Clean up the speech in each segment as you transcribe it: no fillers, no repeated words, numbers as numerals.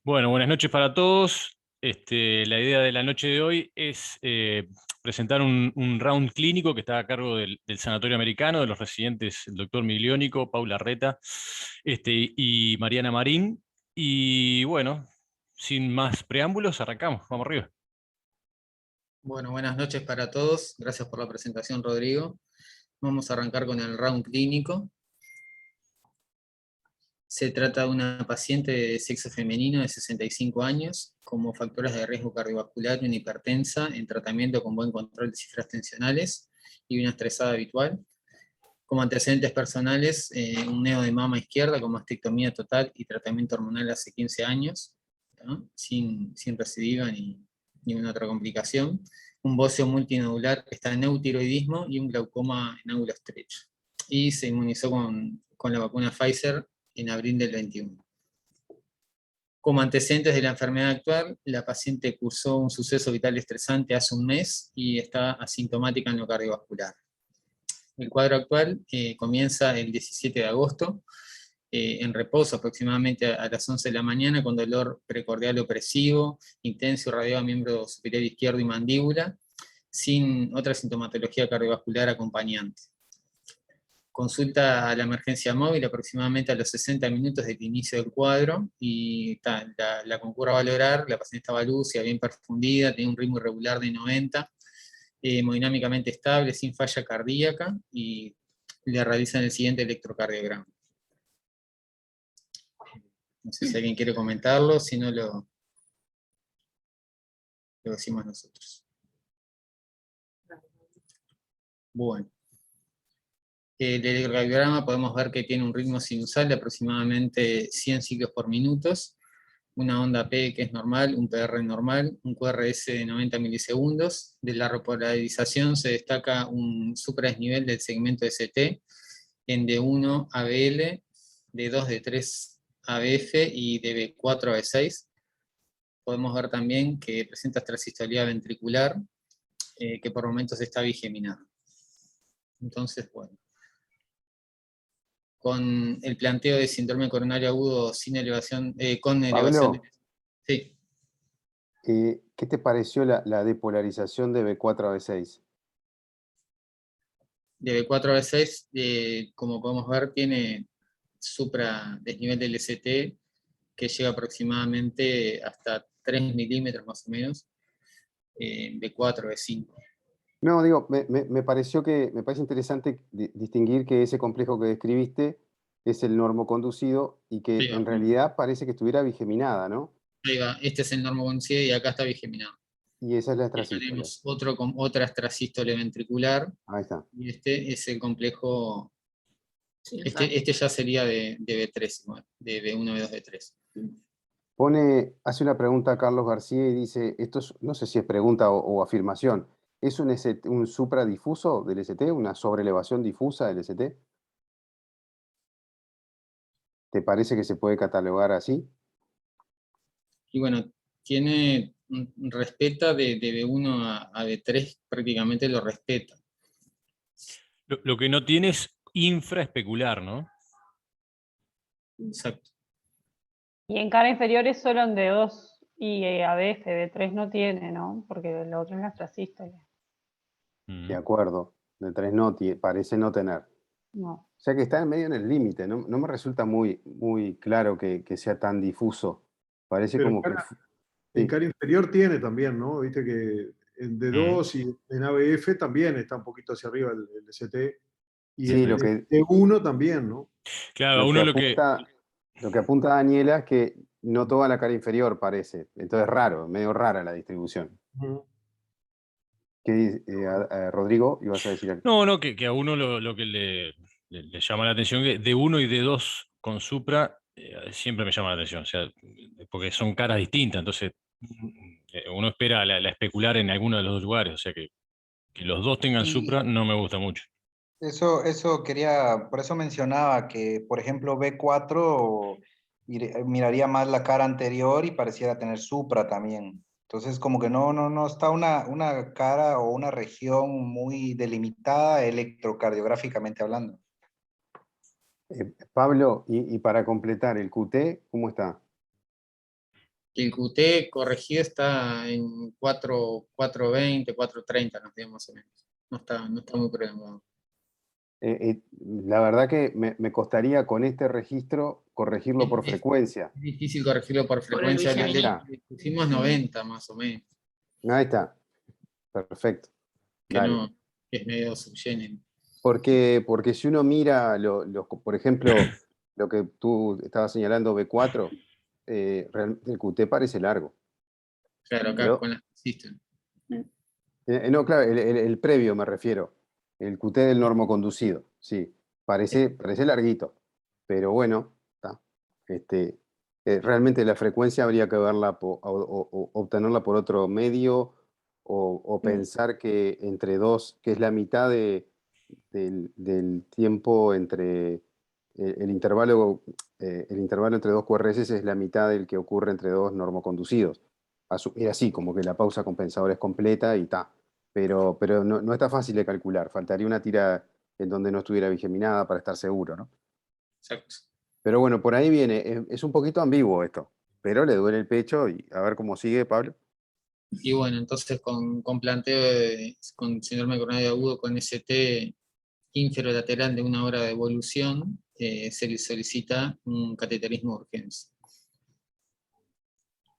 Bueno, buenas noches para todos. La idea de la noche de hoy es presentar un round clínico que está a cargo del Sanatorio Americano, de los residentes, el doctor Migliónico, Paula Reta, y Mariana Marín. Y bueno, sin más preámbulos, arrancamos, vamos arriba. Bueno, buenas noches para todos. Gracias por la presentación, Rodrigo. Vamos a arrancar con el round clínico. Se trata de una paciente de sexo femenino de 65 años, como factores de riesgo cardiovascular y una hipertensa, en tratamiento con buen control de cifras tensionales y una estresada habitual. Como antecedentes personales, un neo de mama izquierda con mastectomía total y tratamiento hormonal hace 15 años, ¿no? sin recidiva ni ninguna otra complicación. Un bocio multinodular que está en eutiroidismo y un glaucoma en ángulo estrecho. Y se inmunizó con la vacuna Pfizer en abril del 21. Como antecedentes de la enfermedad actual, la paciente cursó un suceso vital estresante hace un mes y está asintomática en lo cardiovascular. El cuadro actual comienza el 17 de agosto, en reposo aproximadamente a las 11 de la mañana, con dolor precordial opresivo, intenso, irradiado a miembro superior izquierdo y mandíbula, sin otra sintomatología cardiovascular acompañante. Consulta a la emergencia móvil aproximadamente a los 60 minutos del inicio del cuadro, y la concurre a valorar. La paciente estaba lúcida, bien perfundida, tenía un ritmo irregular de 90, hemodinámicamente estable, sin falla cardíaca, y le realizan el siguiente electrocardiograma. No sé si alguien quiere comentarlo, si no lo decimos nosotros. Bueno. El electrocardiograma podemos ver que tiene un ritmo sinusal de aproximadamente 100 ciclos por minuto, una onda P que es normal, un PR normal, un QRS de 90 milisegundos. De la repolarización se destaca un supradesnivel del segmento ST en D1 ABL, D2 D3 ABF y de B4 a B6. Podemos ver también que presenta extrasistolía ventricular, que por momentos está bigeminada. Entonces, bueno, con el planteo de síndrome coronario agudo sin elevación, con elevación de... Pablo, Sí. ¿qué te pareció la depolarización de B4 a B6? De B4 a B6, como podemos ver, tiene supradesnivel del ST que llega aproximadamente hasta 3 milímetros más o menos, B4, B5. No, digo, me parece interesante distinguir que ese complejo que describiste es el normoconducido y que Ahí va, en realidad parece que estuviera bigeminada, ¿no? ahí va. Este es el normoconducido y acá está bigeminado. Y esa es la Y acá extrasístole. tenemos otro con otra extrasístole ventricular, Ahí está. y este es el complejo. Este ya sería de B3, igual, de B1, B2, B3. Hace una pregunta a Carlos García y dice, no sé si es pregunta o afirmación, ¿es un supradifuso del ST, una sobrelevación difusa del ST? ¿Te parece que se puede catalogar así? Y bueno, respeta de B1 a B3, prácticamente lo respeta. Lo que no tiene es infraespecular, ¿no? Exacto. Y en cara inferior es solo en D2 y ABF, D3 no tiene, ¿no? Porque lo otro es la extrasístole. De acuerdo, de 3 no, parece no tener. No. O sea que está en medio en el límite, no me resulta muy claro que sea tan difuso. Parece Pero como que... en Sí, cara inferior tiene también, ¿no? Viste que en D2 y en ABF también está un poquito hacia arriba el ST. Y sí, en D1 también, ¿no? Claro, lo que uno lo que... apunta Daniela es que no toda la cara inferior parece. Entonces es raro, medio rara la distribución. Ujú. ¿Qué dice, Rodrigo? ¿Ibas a decir algo? No, que a uno lo que le llama la atención, que de uno y de dos con Supra, siempre me llama la atención, o sea, porque son caras distintas, entonces uno espera la especular en alguno de los dos lugares, o sea que los dos tengan Y Supra no me gusta mucho. eso quería, por eso mencionaba que, por ejemplo, B4 miraría más la cara anterior y pareciera tener Supra también. Entonces, como que no está una cara o una región muy delimitada electrocardiográficamente hablando. Pablo, y para completar, ¿el QT cómo está? que el QT corregido está en 4.20, 4.30, nos dio más o menos. No está muy prolongado. La verdad que me costaría con este registro corregirlo por frecuencia. Es difícil corregirlo por el frecuencia. Ahí está. Le pusimos 90 más o menos, Ahí está. Perfecto. que Dale. no, que es medio subgénero. Porque si uno mira, por ejemplo, lo que tú estabas señalando, B4, realmente el QT parece largo. Claro, acá Pero, con las que existen. no, claro, el previo me refiero. El QT del normoconducido, sí. Parece larguito. Pero bueno, está. Realmente la frecuencia habría que verla o obtenerla por otro medio o pensar que entre dos, que es la mitad del tiempo entre el intervalo entre dos QRS es la mitad del que ocurre entre dos normoconducidos. Asumir así, como que la pausa compensadora es completa y está. Pero no está fácil de calcular. Faltaría una tira en donde no estuviera bigeminada para estar seguro, ¿no? Exacto. Pero bueno, por ahí viene. Es un poquito ambiguo esto, pero le duele el pecho y a ver cómo sigue, Pablo. Y bueno, entonces con planteo con síndrome coronario agudo con ST inferolateral de 1 hora de evolución, se le solicita un cateterismo de urgencia.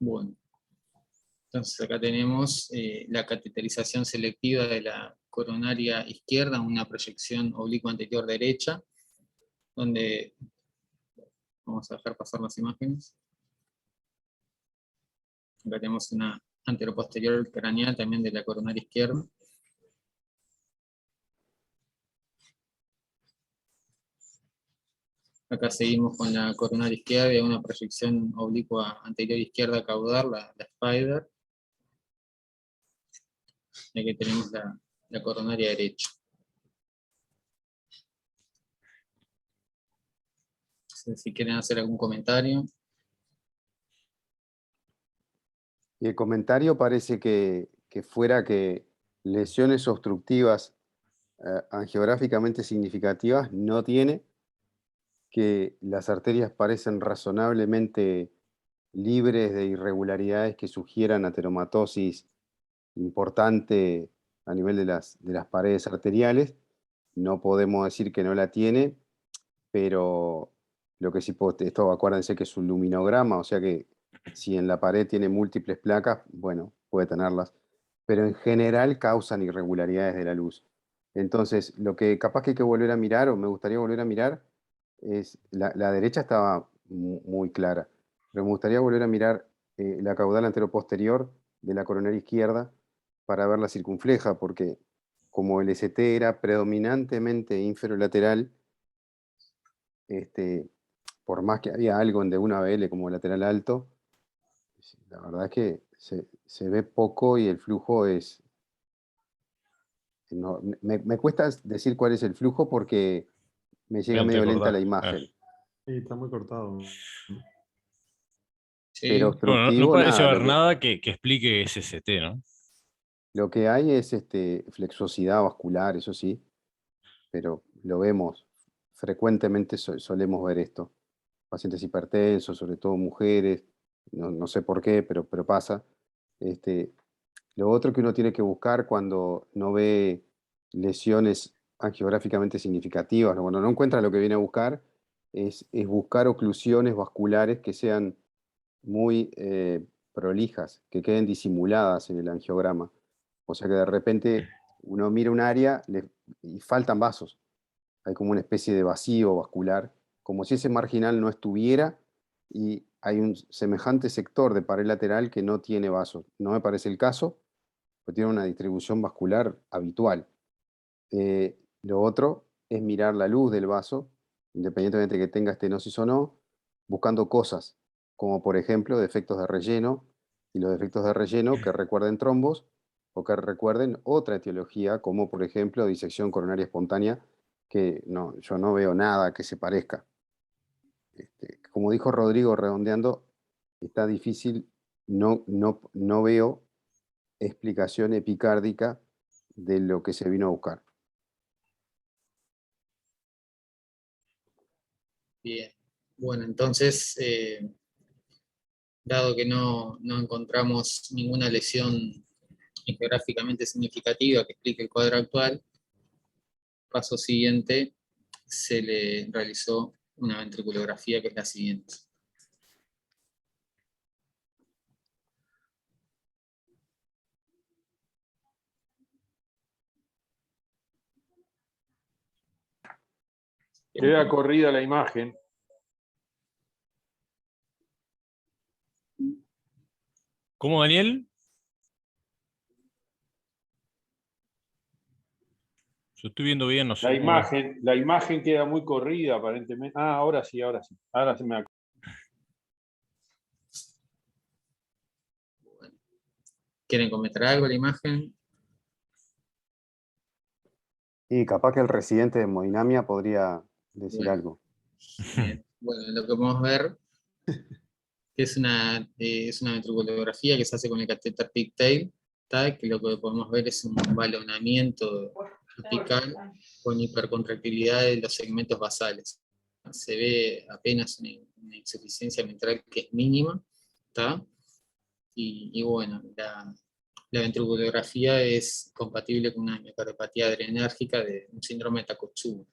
Bueno, entonces acá tenemos la cateterización selectiva de la coronaria izquierda, una proyección oblicua anterior derecha, donde vamos a dejar pasar las imágenes. Acá tenemos una anteroposterior craneal también de la coronaria izquierda. Acá seguimos con la coronaria izquierda y una proyección oblicua anterior izquierda caudal, la Spider. Y aquí tenemos la coronaria derecha. Si quieren hacer algún comentario. Y el comentario parece que fuera que lesiones obstructivas angiográficamente significativas no tiene, que las arterias parecen razonablemente libres de irregularidades que sugieran ateromatosis importante a nivel de las paredes arteriales. No podemos decir que no la tiene, pero lo que sí, esto acuérdense que es un luminograma, o sea que si en la pared tiene múltiples placas, bueno, puede tenerlas, pero en general causan irregularidades de la luz. Entonces, lo que capaz que hay que volver a mirar, o me gustaría volver a mirar, es la derecha estaba muy clara, pero me gustaría volver a mirar la caudal anteroposterior de la coronaria izquierda para ver la circunfleja, porque como el ST era predominantemente inferolateral, por más que había algo en D1ABL como lateral alto, la verdad es que se ve poco y el flujo es... me cuesta decir cuál es el flujo porque me llega medio lenta la imagen. Sí, está muy cortado. Sí. Pero Bueno, no obstructivo, parece nada. haber nada que explique ese ST, ¿no? Lo que hay es flexosidad vascular, eso sí, pero lo vemos. Frecuentemente solemos ver esto. Pacientes hipertensos, sobre todo mujeres, no sé por qué, pero pasa. Lo otro que uno tiene que buscar cuando no ve lesiones angiográficamente significativas, cuando no encuentra lo que viene a buscar, es buscar oclusiones vasculares que sean muy prolijas, que queden disimuladas en el angiograma. O sea que de repente uno mira un área y faltan vasos. Hay como una especie de vacío vascular, como si ese marginal no estuviera y hay un semejante sector de pared lateral que no tiene vasos. No me parece el caso, pero tiene una distribución vascular habitual. Lo otro es mirar la luz del vaso, independientemente de que tenga estenosis o no, buscando cosas, como por ejemplo defectos de relleno, y los defectos de relleno que recuerden trombos o que recuerden otra etiología, como por ejemplo disección coronaria espontánea, que no, yo no veo nada que se parezca. Como dijo Rodrigo redondeando, está difícil, no veo explicación epicárdica de lo que se vino a buscar. Bien. Bueno, entonces dado que no encontramos ninguna lesión geográficamente significativa que explique el cuadro actual, paso siguiente se le realizó una ventriculografía que es la siguiente. Queda corrida la imagen. ¿Cómo, Daniel? Yo estoy viendo bien, no sé. La imagen queda muy corrida, aparentemente. Ah, ahora sí, ahora sí. Ahora sí me acuerdo. ¿Quieren comentar algo la imagen? Y capaz que el residente de hemodinamia podría decir Bueno. algo. Bien. Bueno, lo que podemos ver que es una ventriculografía que se hace con el catéter pigtail, que lo que podemos ver es un balonamiento apical con hipercontractilidad de los segmentos basales. Se ve apenas una insuficiencia mitral que es mínima, ¿tá? Y bueno, la ventriculografía es compatible con una miocardiopatía adrenérgica de un síndrome de Takotsubo.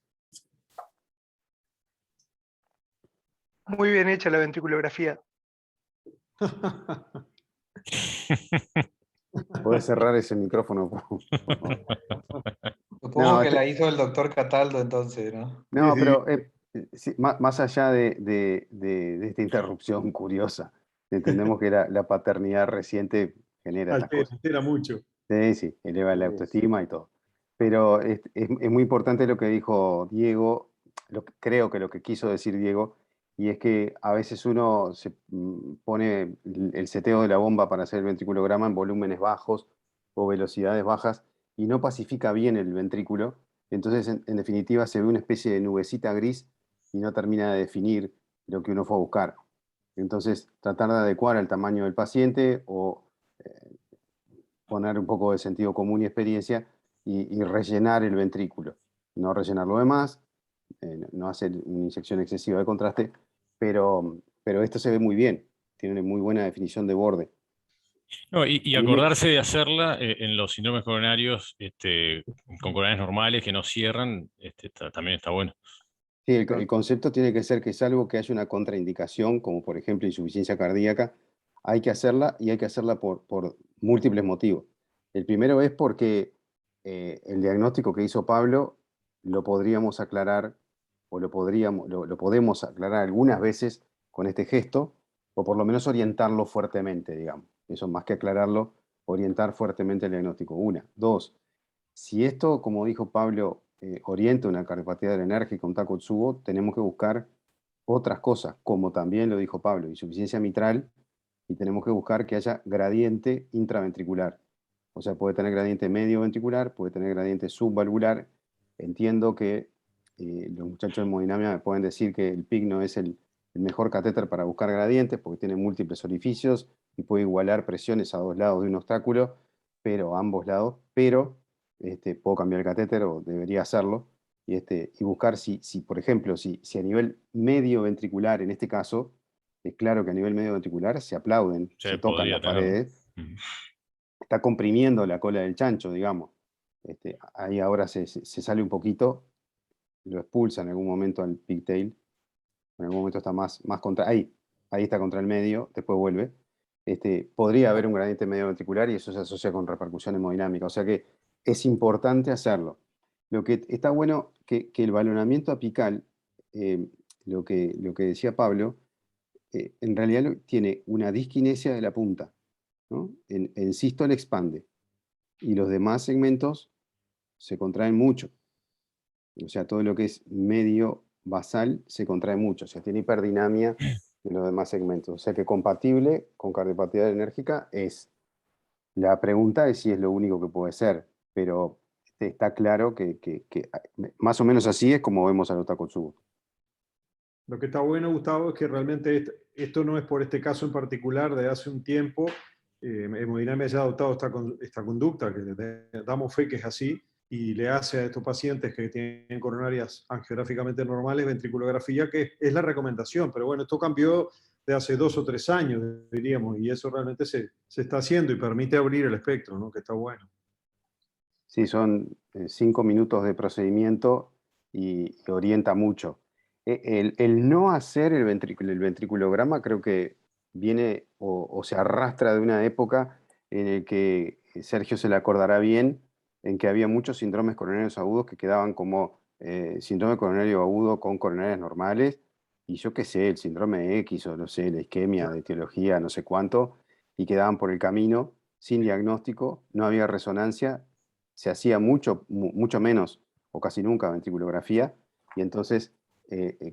Muy bien hecha la ventriculografía. ¿Podés cerrar ese micrófono? Supongo No, que la hizo el doctor Cataldo entonces, ¿no? no, Sí, pero sí, más allá de esta interrupción curiosa, entendemos que la paternidad reciente genera estas cosas. altera mucho. Sí, sí, eleva la autoestima y todo. Pero es muy importante lo que dijo Diego, creo que lo que quiso decir Diego, y es que a veces uno se pone el seteo de la bomba para hacer el ventriculograma en volúmenes bajos o velocidades bajas y no pacifica bien el ventrículo. Entonces, en definitiva, se ve una especie de nubecita gris y no termina de definir lo que uno fue a buscar. Entonces, tratar de adecuar al tamaño del paciente o poner un poco de sentido común y experiencia y rellenar el ventrículo. No rellenar lo demás, no hacer una inyección excesiva de contraste, pero esto se ve muy bien, tiene muy buena definición de borde. No, y acordarse de hacerla en los síndromes coronarios con coronarias normales que no cierran, también está bueno. Sí, el concepto tiene que ser que salvo que haya una contraindicación, como por ejemplo insuficiencia cardíaca, hay que hacerla y hay que hacerla por múltiples motivos. El primero es porque el diagnóstico que hizo Pablo lo podríamos aclarar o lo podemos aclarar algunas veces con este gesto, o por lo menos orientarlo fuertemente, digamos. Eso más que aclararlo, orientar fuertemente el diagnóstico. Una. Dos, si esto, como dijo Pablo, orienta una cardiopatía adrenérgica, un Takotsubo, tenemos que buscar otras cosas, como también lo dijo Pablo, insuficiencia mitral, y tenemos que buscar que haya gradiente intraventricular. O sea, puede tener gradiente medio ventricular, puede tener gradiente subvalvular. Entiendo que los muchachos de hemodinamia me pueden decir que el PIC no es el mejor catéter para buscar gradientes, porque tiene múltiples orificios y puede igualar presiones a dos lados de un obstáculo, pero a ambos lados, pero puedo cambiar el catéter o debería hacerlo, y buscar si por ejemplo, si a nivel medio ventricular, en este caso, es claro que a nivel medio ventricular se aplauden, Sí, se tocan podría las tenerlo. paredes, está comprimiendo la cola del chancho, digamos. Ahí ahora se sale un poquito, lo expulsa en algún momento al pigtail, en algún momento está más contra, ahí está contra el medio, después vuelve. Podría haber un gradiente medio ventricular y eso se asocia con repercusión hemodinámica, o sea que es importante hacerlo. Lo que está bueno que el balonamiento apical, lo que decía Pablo, en realidad tiene una disquinesia de la punta, ¿no? En sístole expande y los demás segmentos se contraen mucho. O sea, todo lo que es medio basal se contrae mucho, o sea, tiene hiperdinamia de los demás segmentos. O sea que compatible con cardiopatía adrenérgica es. La pregunta es si es lo único que puede ser, pero está claro que más o menos así es como vemos al Takotsubo. Lo que está bueno, Gustavo, es que realmente esto no es por este caso en particular de hace un tiempo. Hemodinamia ya ha adoptado esta conducta, que damos fe que es así, y le hace a estos pacientes que tienen coronarias angiográficamente normales ventriculografía, que es la recomendación. Pero bueno, esto cambió de hace 2 o 3 años, diríamos, y eso realmente se está haciendo y permite abrir el espectro, ¿no? Que está bueno. Sí, son 5 minutos de procedimiento y orienta mucho. El no hacer el ventriculograma creo que viene o se arrastra de una época en el que Sergio se le acordará bien, en que había muchos síndromes coronarios agudos que quedaban como síndrome coronario agudo con coronarias normales, y yo qué sé, el síndrome X o no sé, la isquemia de etiología, no sé cuánto, y quedaban por el camino sin diagnóstico, no había resonancia, se hacía mucho menos o casi nunca ventriculografía, y entonces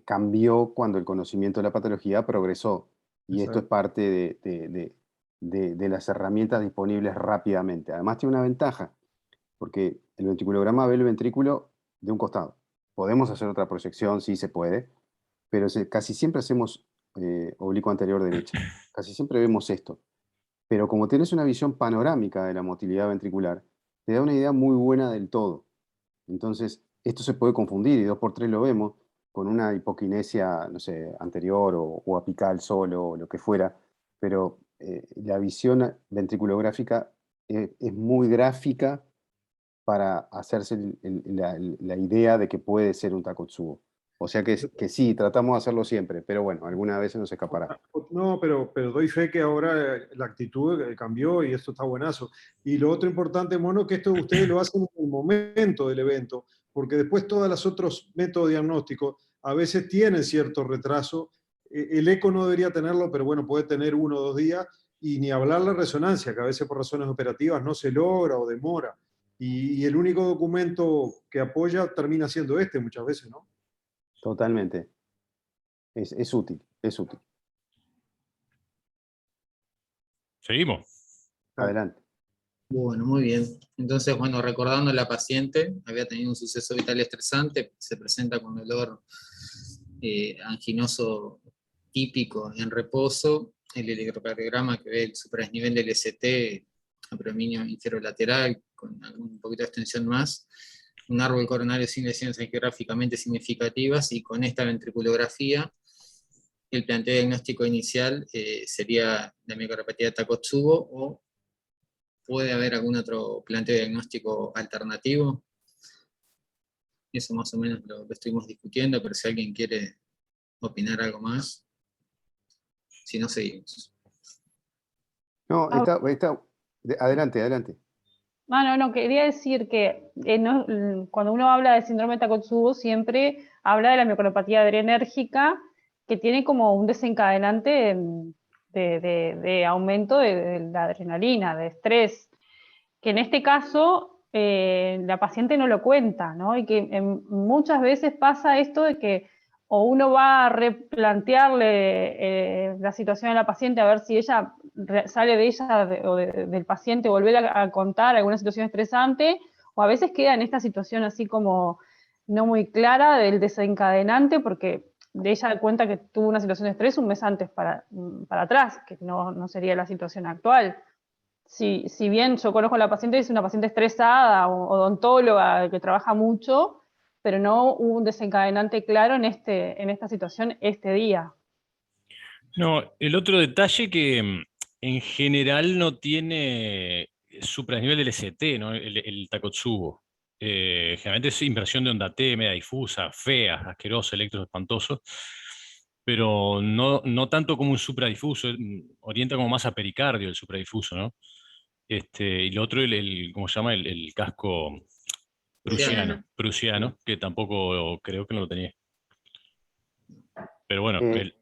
cambió cuando el conocimiento de la patología progresó. Y esto es Exacto. parte de las herramientas disponibles rápidamente. Además tiene una ventaja, porque el ventriculograma ve el ventrículo de un costado. Podemos hacer otra proyección, sí se puede, pero casi siempre hacemos oblicuo anterior derecha. Casi siempre vemos esto. Pero como tienes una visión panorámica de la motilidad ventricular, te da una idea muy buena del todo. Entonces, esto se puede confundir, y 2x3 lo vemos, con una hipoquinesia, no sé, anterior o apical solo, o lo que fuera, pero la visión ventriculográfica es muy gráfica para hacerse la idea de que puede ser un Takotsubo. O sea que sí, tratamos de hacerlo siempre, pero bueno, alguna vez se nos escapará. No, pero doy fe que ahora la actitud cambió y esto está buenazo. Y lo otro importante, Mono, que esto ustedes lo hacen en el momento del evento, porque después todos los otros métodos diagnósticos a veces tienen cierto retraso. El eco no debería tenerlo, pero bueno, puede tener 1 o 2 días, y ni hablar la resonancia, que a veces por razones operativas no se logra o demora. Y el único documento que apoya termina siendo este muchas veces, ¿no? Totalmente. Es útil, es útil. Seguimos. Adelante. Bueno, muy bien. Entonces, bueno, recordando a la paciente, había tenido un suceso vital estresante, se presenta con dolor anginoso típico en reposo, el electrocardiograma que ve el supradesnivel del ST a predominio inferolateral, con un poquito de extensión más, un árbol coronario sin lesiones angiográficamente significativas, y con esta ventriculografía, el planteo diagnóstico inicial sería la miocardiopatía de Takotsubo, o puede haber algún otro planteo diagnóstico alternativo. Eso más o menos lo estuvimos discutiendo, pero si alguien quiere opinar algo más, si no, seguimos. No, adelante, adelante. No, quería decir que cuando uno habla de síndrome de Takotsubo siempre habla de la miocardiopatía adrenérgica, que tiene como un desencadenante de aumento de la adrenalina, de estrés, que en este caso la paciente no lo cuenta, ¿no? Y que muchas veces pasa esto de que o uno va a replantearle la situación a la paciente a ver si ella sale de ella o del paciente, volver a contar alguna situación estresante, o a veces queda en esta situación así como no muy clara del desencadenante, porque de ella cuenta que tuvo una situación de estrés un mes antes para atrás, que no sería la situación actual. Si bien yo conozco a la paciente, es una paciente estresada, odontóloga, que trabaja mucho, pero no hubo un desencadenante claro en esta situación este día. No, el otro detalle que en general no tiene supranivel del ST, ¿no? El Takotsubo. Generalmente es inversión de onda T, media difusa, fea, asquerosa, electros espantosos, pero no tanto como un supradifuso, orienta como más a pericardio el supradifuso, ¿no? Y lo otro, ¿cómo se llama? El casco prusiano, que tampoco creo que no lo tenía. Pero bueno, Eh,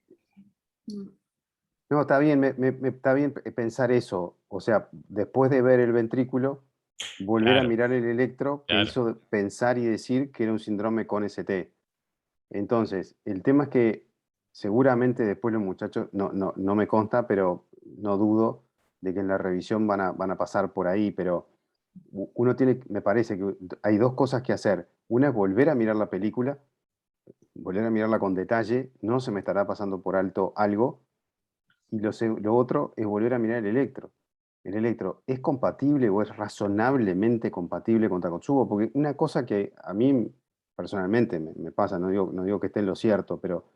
no, está bien, está bien pensar eso. O sea, después de ver el ventrículo, volver a claro, mirar el electro que claro. hizo pensar y decir que era un síndrome con ST. Entonces, el tema es que seguramente después los muchachos, no me consta, pero no dudo de que en la revisión van a pasar por ahí, pero uno tiene, me parece que hay 2 cosas que hacer. Una es volver a mirar la película, volver a mirarla con detalle, no se me estará pasando por alto algo, y lo otro es volver a mirar el electro. ¿El electro es compatible o es razonablemente compatible con Takotsubo? Porque una cosa que a mí personalmente me pasa, no digo que esté en lo cierto, pero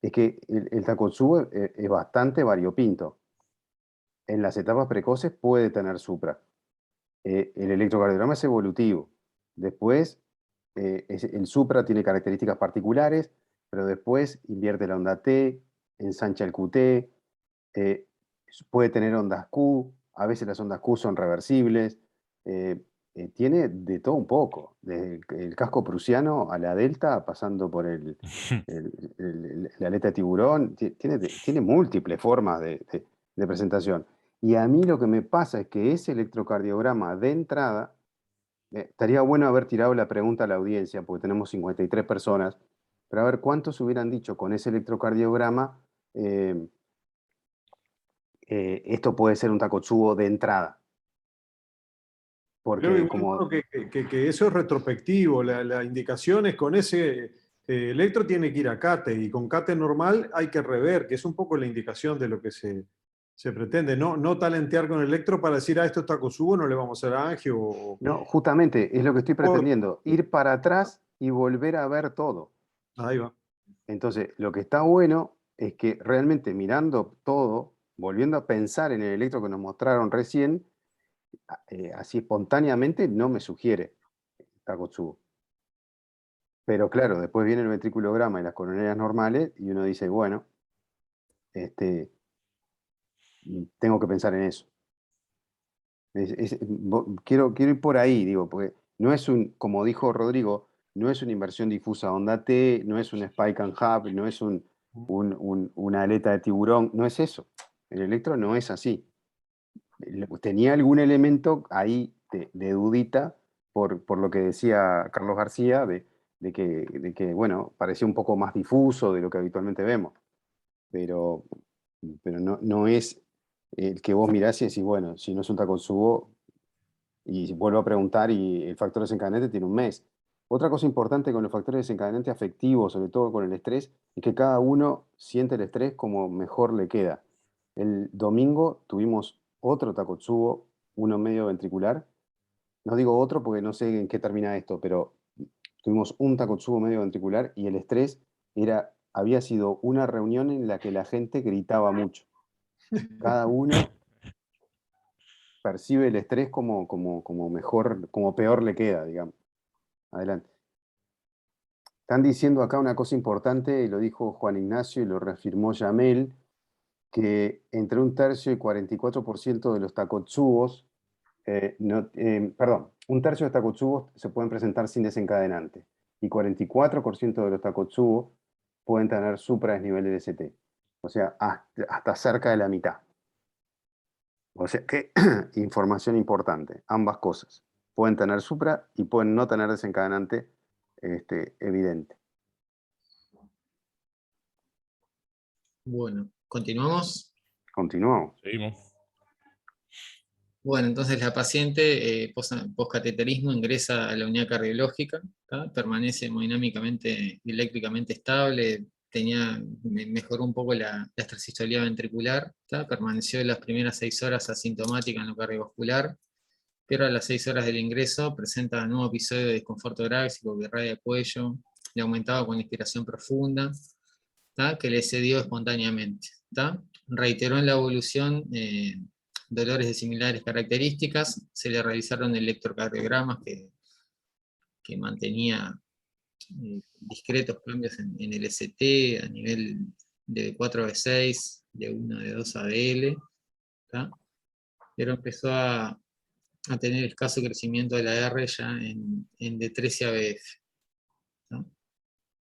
es que el Takotsubo es bastante variopinto. En las etapas precoces puede tener supra. El electrocardiograma es evolutivo. Después, el supra tiene características particulares, pero después invierte la onda T, ensancha el QT, puede tener ondas Q, a veces las ondas Q son reversibles, tiene de todo un poco, desde el casco prusiano a la delta, pasando por la aleta de tiburón, tiene múltiples formas de presentación. Y a mí lo que me pasa es que ese electrocardiograma de entrada, estaría bueno haber tirado la pregunta a la audiencia, porque tenemos 53 personas, pero a ver cuántos hubieran dicho con ese electrocardiograma, esto puede ser un Takotsubo de entrada. Porque Creo como... que eso es retrospectivo, la indicación es con ese electro tiene que ir a CATE, y con CATE normal hay que rever, que es un poco la indicación de lo que se pretende, no talentear con el electro para decir, esto es Takotsubo, no le vamos a hacer angio. No, justamente, es lo que estoy pretendiendo, ir para atrás y volver a ver todo. Ahí va. Entonces, lo que está bueno es que realmente mirando todo, volviendo a pensar en el electro que nos mostraron recién, así espontáneamente no me sugiere Takotsubo. Pero claro, después viene el ventriculograma y las coronarias normales y uno dice, bueno, tengo que pensar en eso. Quiero ir por ahí, digo, porque no es como dijo Rodrigo, no es una inversión difusa onda T, no es un spike and hub, no es una aleta de tiburón, no es eso. El electro no es así. Tenía algún elemento ahí de dudita por lo que decía Carlos García, de que, bueno, parecía un poco más difuso de lo que habitualmente vemos. Pero no es el que vos mirás y decís, bueno, si no es un Takotsubo, y vuelvo a preguntar, y el factor desencadenante tiene un mes. Otra cosa importante con los factores desencadenantes afectivos, sobre todo con el estrés, es que cada uno siente el estrés como mejor le queda. El domingo tuvimos otro Takotsubo, uno medio ventricular. No digo otro porque no sé en qué termina esto, pero tuvimos un Takotsubo medio ventricular y el estrés había sido una reunión en la que la gente gritaba mucho. Cada uno percibe el estrés como mejor, como peor le queda, digamos. Adelante. Están diciendo acá una cosa importante, y lo dijo Juan Ignacio y lo reafirmó Yamel, que entre 1/3 y 44% de los Takotsubos, perdón, 1/3 de los Takotsubos se pueden presentar sin desencadenante, y 44% de los Takotsubos pueden tener supradesnivel de DST. O sea, hasta cerca de la mitad. O sea que, información importante, ambas cosas. Pueden tener supra y pueden no tener desencadenante evidente. Bueno, continuamos. Continuamos. Seguimos. Bueno, entonces la paciente postcateterismo ingresa a la unidad cardiológica, ¿tá? Permanece hemodinámicamente y eléctricamente estable, mejoró un poco la extrasistolía ventricular, ¿tá? Permaneció las primeras 6 horas asintomática en lo cardiovascular, pero a las 6 horas del ingreso presenta un nuevo episodio de desconforto torácico, birradia de cuello, le aumentaba con inspiración profunda, ¿tá? Que le cedió espontáneamente, ¿tá? Reiteró en la evolución dolores de similares características, se le realizaron electrocardiogramas que mantenía discretos cambios en el ST a nivel de 4 a B6, de 1 de 2 a BL, ¿tá? Pero empezó a tener escaso crecimiento de la R ya en de 13 a BF, ¿tá?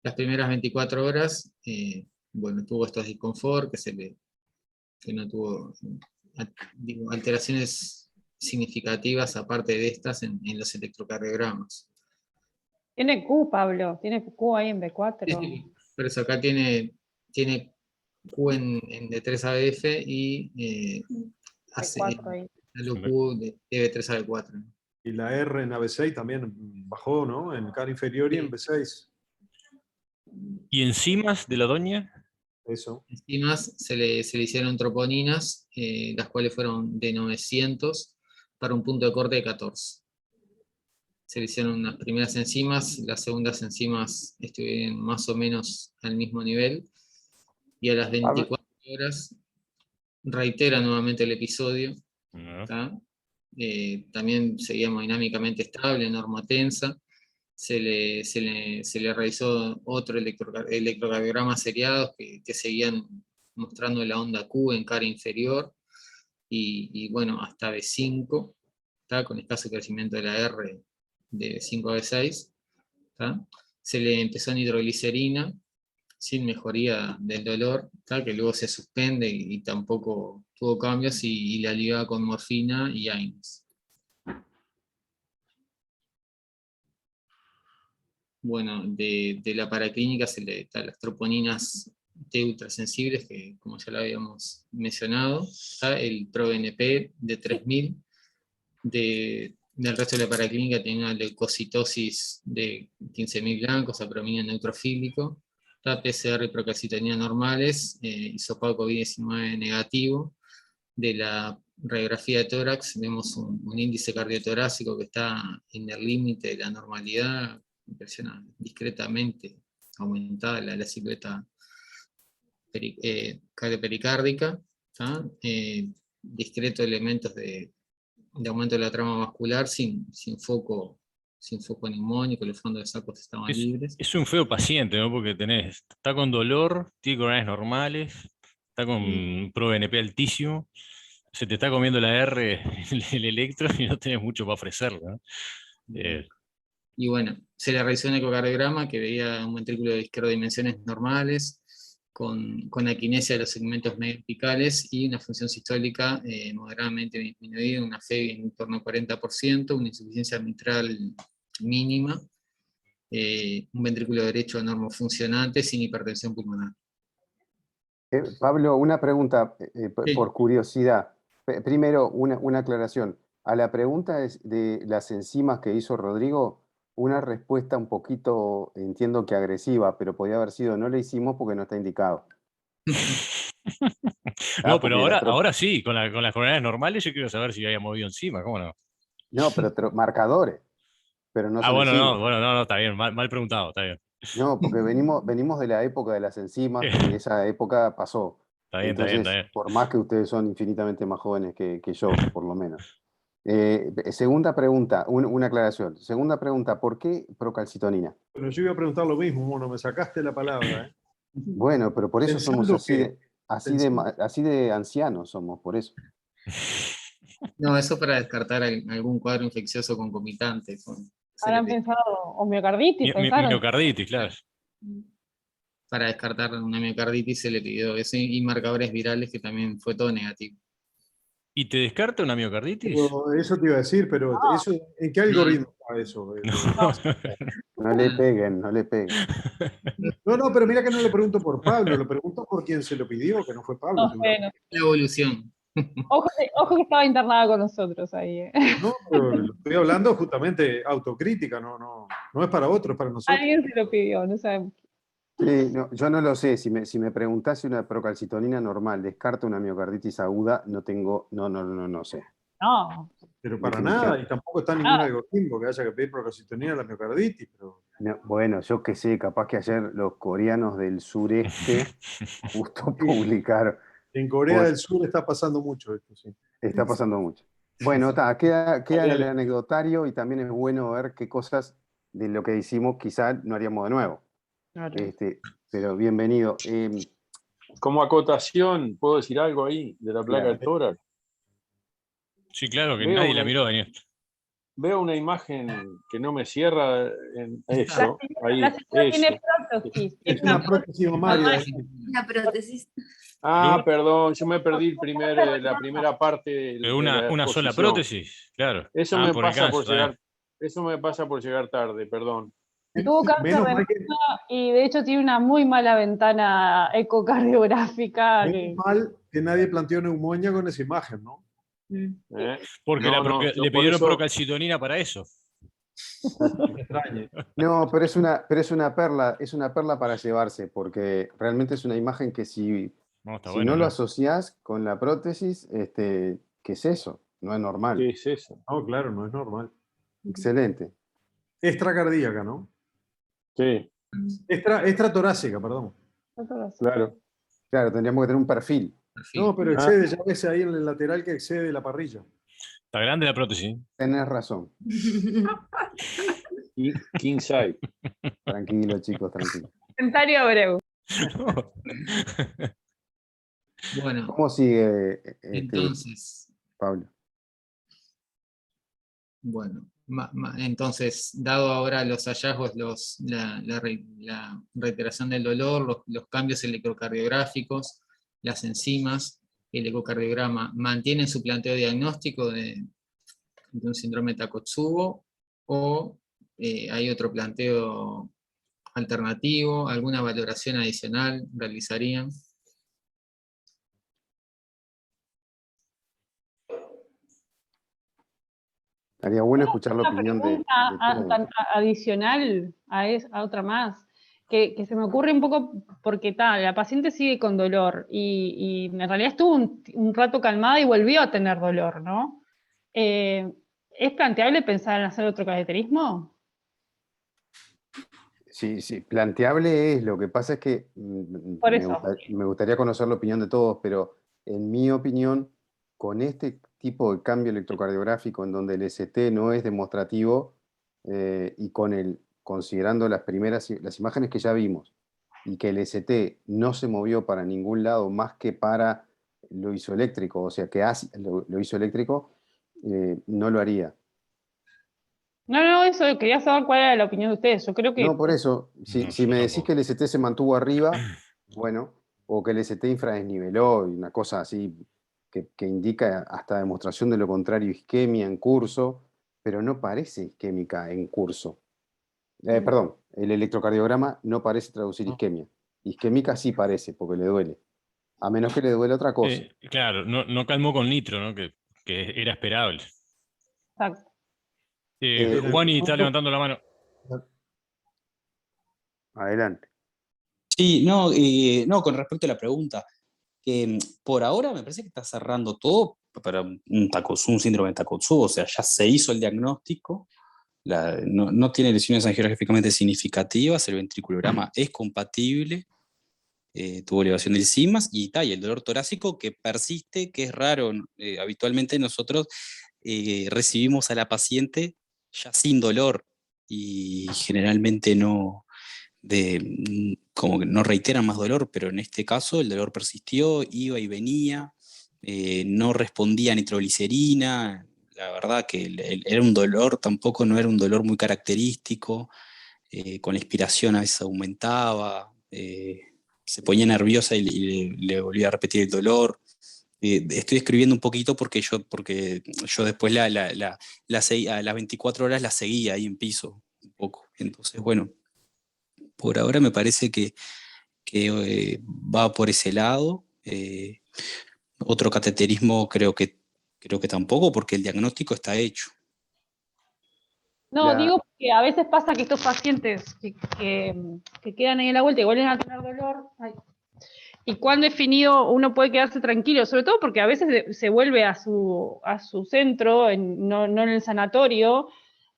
Las primeras 24 horas, bueno, tuvo estos disconfort, que no tuvo alteraciones significativas aparte de estas en los electrocardiogramas. Tiene Q, Pablo, tiene Q ahí en B4. Sí, por eso acá tiene Q en de 3 a BF y hace el Q de B3 a B4. Y la R en AB6 también bajó, ¿no? En cara inferior y en B6. ¿Y enzimas de la doña? Eso. Enzimas se le hicieron troponinas, las cuales fueron de 900 para un punto de corte de 14. Se le hicieron las primeras enzimas, las segundas enzimas estuvieron más o menos al mismo nivel, y a las 24 horas reitera nuevamente el episodio. ¿Tá? También seguía hemodinámicamente estable, normotensa. Se le realizó otro electrocardiograma seriado que seguían mostrando la onda Q en cara inferior, y bueno, hasta B5, ¿tá? Con escaso crecimiento de la R de B5 a B6. ¿Tá? Se le empezó nitroglicerina, sin mejoría del dolor, ¿tá? Que luego se suspende y tampoco tuvo cambios, y la ligaba con morfina y AINES. Bueno, de la paraclínica se le da las troponinas T ultrasensibles, que como ya lo habíamos mencionado, ¿tá? El ProBNP de 3000, del resto de la paraclínica tenía una leucocitosis de 15.000 blancos, aprominio neutrofílico, ¿tá? PCR y procalcitonía normales, hisopado COVID-19 negativo. De la radiografía de tórax vemos un índice cardiotorácico que está en el límite de la normalidad, impresionante, discretamente aumentada la silueta cardiopericardica, discretos elementos de aumento de la trama vascular, sin foco neumónico, los fondos de sacos estaban libres. Es un feo paciente, ¿no? Porque está con dolor, tiene coronarias normales, está con ProBNP altísimo, se te está comiendo la R, el electro, y no tenés mucho para ofrecerle, ¿no? Y bueno, se le realizó un ecocardiograma que veía un ventrículo izquierdo de dimensiones normales, con aquinesia de los segmentos mediapicales y una función sistólica moderadamente disminuida, una FEBI en torno al 40%, una insuficiencia mitral mínima, un ventrículo derecho normofuncionante sin hipertensión pulmonar. Pablo, una pregunta Sí. por curiosidad. Primero, una aclaración. A la pregunta de las enzimas que hizo Rodrigo, una respuesta un poquito, entiendo que agresiva, pero podía haber sido: no le hicimos porque no está indicado. No, pero ahora sí, con las coronarias normales yo quiero saber si había movido encima, ¿cómo no? No, pero marcadores, pero no son Bueno, enzimas. no, está bien, mal preguntado, está bien. No, porque venimos de la época de las enzimas, y esa época pasó. Está bien, Entonces, está bien. por más que ustedes son infinitamente más jóvenes que yo, por lo menos. Segunda pregunta, una aclaración. Segunda pregunta, ¿por qué procalcitonina? Bueno, yo iba a preguntar lo mismo, Mono, me sacaste la palabra. Bueno, pero por eso somos así de ancianos, somos, por eso. No, eso para descartar algún cuadro infeccioso concomitante. Habrán pensado, o miocarditis, pensaron. Miocarditis, claro. Para descartar una miocarditis se le pidió eso, y marcadores virales, que también fue todo negativo. ¿Y te descarta una miocarditis? Pero eso te iba a decir, pero eso, ¿en qué algoritmo está eso? No le peguen, no le peguen. No, pero mira que no le pregunto por Pablo, lo pregunto por quien se lo pidió, que no fue Pablo. No, bueno. La evolución. Ojo que estaba internada con nosotros ahí. No, pero lo estoy hablando justamente autocrítica, no es para otros, es para nosotros. Alguien se lo pidió, no sabemos. Sí, no, yo no lo sé. Si me preguntase una procalcitonina normal descarta una miocarditis aguda, no sé. No. Pero para nada, y tampoco está ningún algoritmo que haya que pedir procalcitonina a la miocarditis. Pero... No, bueno, yo qué sé, capaz que ayer los coreanos del sureste justo publicaron. En Corea del Sur está pasando mucho esto, sí. Está pasando mucho. Bueno, queda en el anecdotario, y también es bueno ver qué cosas de lo que hicimos quizá no haríamos de nuevo. Claro. Pero bienvenido. Como acotación, ¿puedo decir algo ahí de la placa del tórax? Sí, claro, que nadie la miró venir. Veo una imagen que no me cierra en eso. La señora tiene prótesis. Es una prótesis mamaria. Una prótesis. Perdón, yo me perdí la primera parte. Pero una sola prótesis, claro. Eso me pasa por llegar. Eso me pasa por llegar tarde, perdón. Tuvo cáncer de mama y de hecho tiene una muy mala ventana ecocardiográfica. Menos mal que nadie planteó neumonía con esa imagen, ¿no? Porque le pidieron procalcitonina para eso. No, pero es una perla para llevarse, porque realmente es una imagen que si no lo asociás con la prótesis, ¿qué es eso? No es normal. ¿Qué es eso? No, claro, no es normal. Excelente. Extracardíaca, ¿no? Sí. Extratorácica, perdón. Claro. Claro, tendríamos que tener un perfil. No, pero excede, ya ves ahí en el lateral que excede la parrilla. Está grande la prótesis. Tenés razón. King size. Tranquilo, chicos, tranquilo. Comentario Abreu. Bueno, ¿Cómo sigue entonces, Pablo? bueno, entonces, dado ahora los hallazgos, la reiteración del dolor, los cambios electrocardiográficos, las enzimas, el ecocardiograma, ¿mantienen su planteo diagnóstico de un síndrome de Takotsubo o hay otro planteo alternativo, alguna valoración adicional realizarían? Estaría bueno escuchar la Una opinión de pregunta todos. adicional a otra más, que se me ocurre un poco porque la paciente sigue con dolor y en realidad estuvo un rato calmada y volvió a tener dolor, ¿no? ¿Es planteable pensar en hacer otro cateterismo? Sí, sí, planteable es. Lo que pasa es que Por eso. me gustaría conocer la opinión de todos, pero en mi opinión, con este tipo de cambio electrocardiográfico en donde el ST no es demostrativo y considerando las imágenes que ya vimos y que el ST no se movió para ningún lado más que para lo isoeléctrico, o sea que lo isoeléctrico, no lo haría. No, eso, quería saber cuál era la opinión de ustedes. Yo creo No, que por eso, No, si yo me decís tampoco. que el ST se mantuvo arriba, bueno, o que el ST infradesniveló, y una cosa así que indica hasta demostración de lo contrario, isquemia en curso, pero no parece isquémica en curso. Perdón, el electrocardiograma no parece traducir isquemia. Isquémica sí parece, porque le duele. A menos que le duele otra cosa. Claro, no calmó con nitro, ¿no? Que era esperable. exacto. Juani está levantando la mano. Adelante. Sí, no, no, con respecto a la pregunta, que por ahora me parece que está cerrando todo para un síndrome de Takotsubo, o sea, ya se hizo el diagnóstico, no tiene lesiones angiográficamente significativas, el ventriculograma es compatible, tuvo elevación del CIMAS y el dolor torácico que persiste, que es raro. Habitualmente nosotros recibimos a la paciente ya sin dolor y generalmente como que no reiteran más dolor, pero en este caso el dolor persistió, iba y venía, no respondía a nitroglicerina, la verdad que era un dolor, tampoco no era un dolor muy característico, con la inspiración a veces aumentaba, se ponía nerviosa y le volvía a repetir el dolor. Estoy escribiendo un poquito porque yo después a las 24 horas la seguía ahí en piso un poco. Entonces, bueno, por ahora me parece que va por ese lado. Otro cateterismo creo que tampoco, porque el diagnóstico está hecho. No, digo que a veces pasa que estos pacientes que quedan ahí en la vuelta y vuelven a tener dolor, y cuán definido uno puede quedarse tranquilo, sobre todo porque a veces se vuelve a su centro, no en el sanatorio,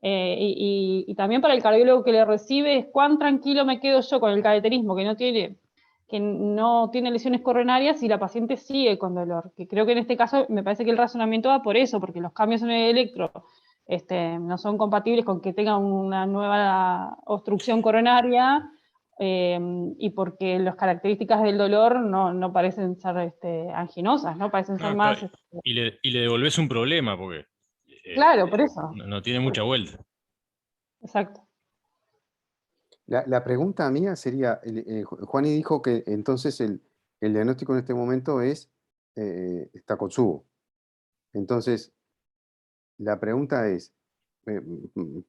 y también para el cardiólogo que le recibe es cuán tranquilo me quedo yo con el cateterismo, que no tiene lesiones coronarias y la paciente sigue con dolor. Que creo que en este caso me parece que el razonamiento va por eso, porque los cambios en el electro no son compatibles con que tenga una nueva obstrucción coronaria, y porque las características del dolor no parecen ser anginosas, ¿no? Parecen ser más... Y le devolvés un problema, porque claro, por eso. no tiene mucha vuelta. Exacto. La pregunta mía sería, Juani dijo que entonces el diagnóstico en este momento es Takotsubo. Entonces, la pregunta es,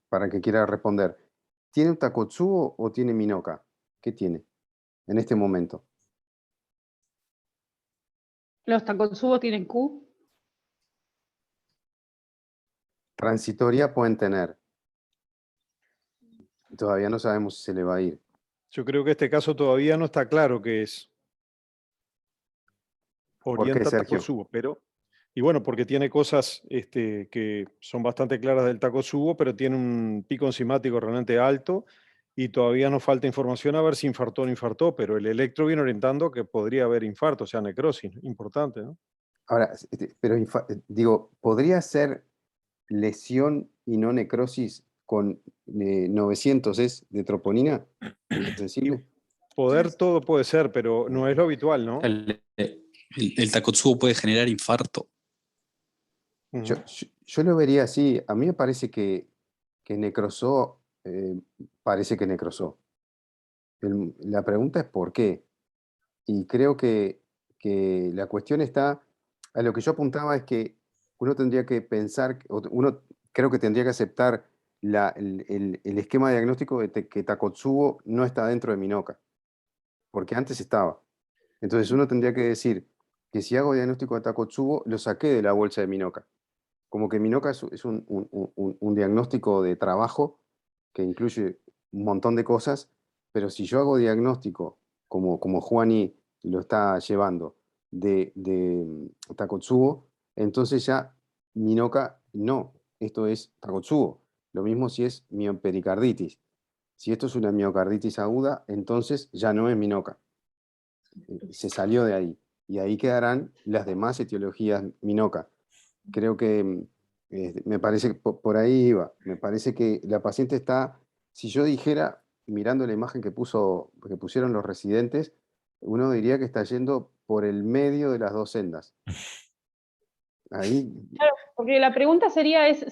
para que quiera responder, ¿tiene un Takotsubo o tiene Minoka? ¿Qué tiene en este momento? Los Takotsubo tienen Q. Transitoria pueden tener. Todavía no sabemos si se le va a ir. Yo creo que este caso todavía no está claro qué es. ¿Por qué, Orienta Sergio? Takotsubo, pero... Y bueno, porque tiene cosas que son bastante claras del Takotsubo, pero tiene un pico enzimático realmente alto y todavía nos falta información a ver si infartó o no infartó, pero el electro viene orientando que podría haber infarto, o sea, necrosis, importante, ¿no? Ahora, pero digo, ¿podría ser lesión y no necrosis con 900 es de troponina? Y ¿Sensible? poder todo puede ser, pero no es lo habitual, ¿no? El Takotsubo puede generar infarto. Yo lo vería así. A mí me parece que necrosó, parece que necrosó. La pregunta es por qué. Y creo que la cuestión está, a lo que yo apuntaba es que uno tendría que pensar, uno creo que tendría que aceptar el esquema diagnóstico de que Takotsubo no está dentro de Minoka, porque antes estaba. Entonces uno tendría que decir que si hago diagnóstico de Takotsubo, lo saqué de la bolsa de Minoka. Como que Minoka es un diagnóstico de trabajo que incluye un montón de cosas, pero si yo hago diagnóstico, como Juani lo está llevando, de Takotsubo, entonces ya Minoka no, esto es Takotsubo. Lo mismo si es miopericarditis. Si esto es una miocarditis aguda, entonces ya no es Minoka. Se salió de ahí. Y ahí quedarán las demás etiologías Minoka. Creo que me parece que por ahí iba. Me parece que la paciente está, si yo dijera, mirando la imagen que pusieron los residentes, uno diría que está yendo por el medio de las dos sendas. Ahí. Claro, porque la pregunta sería es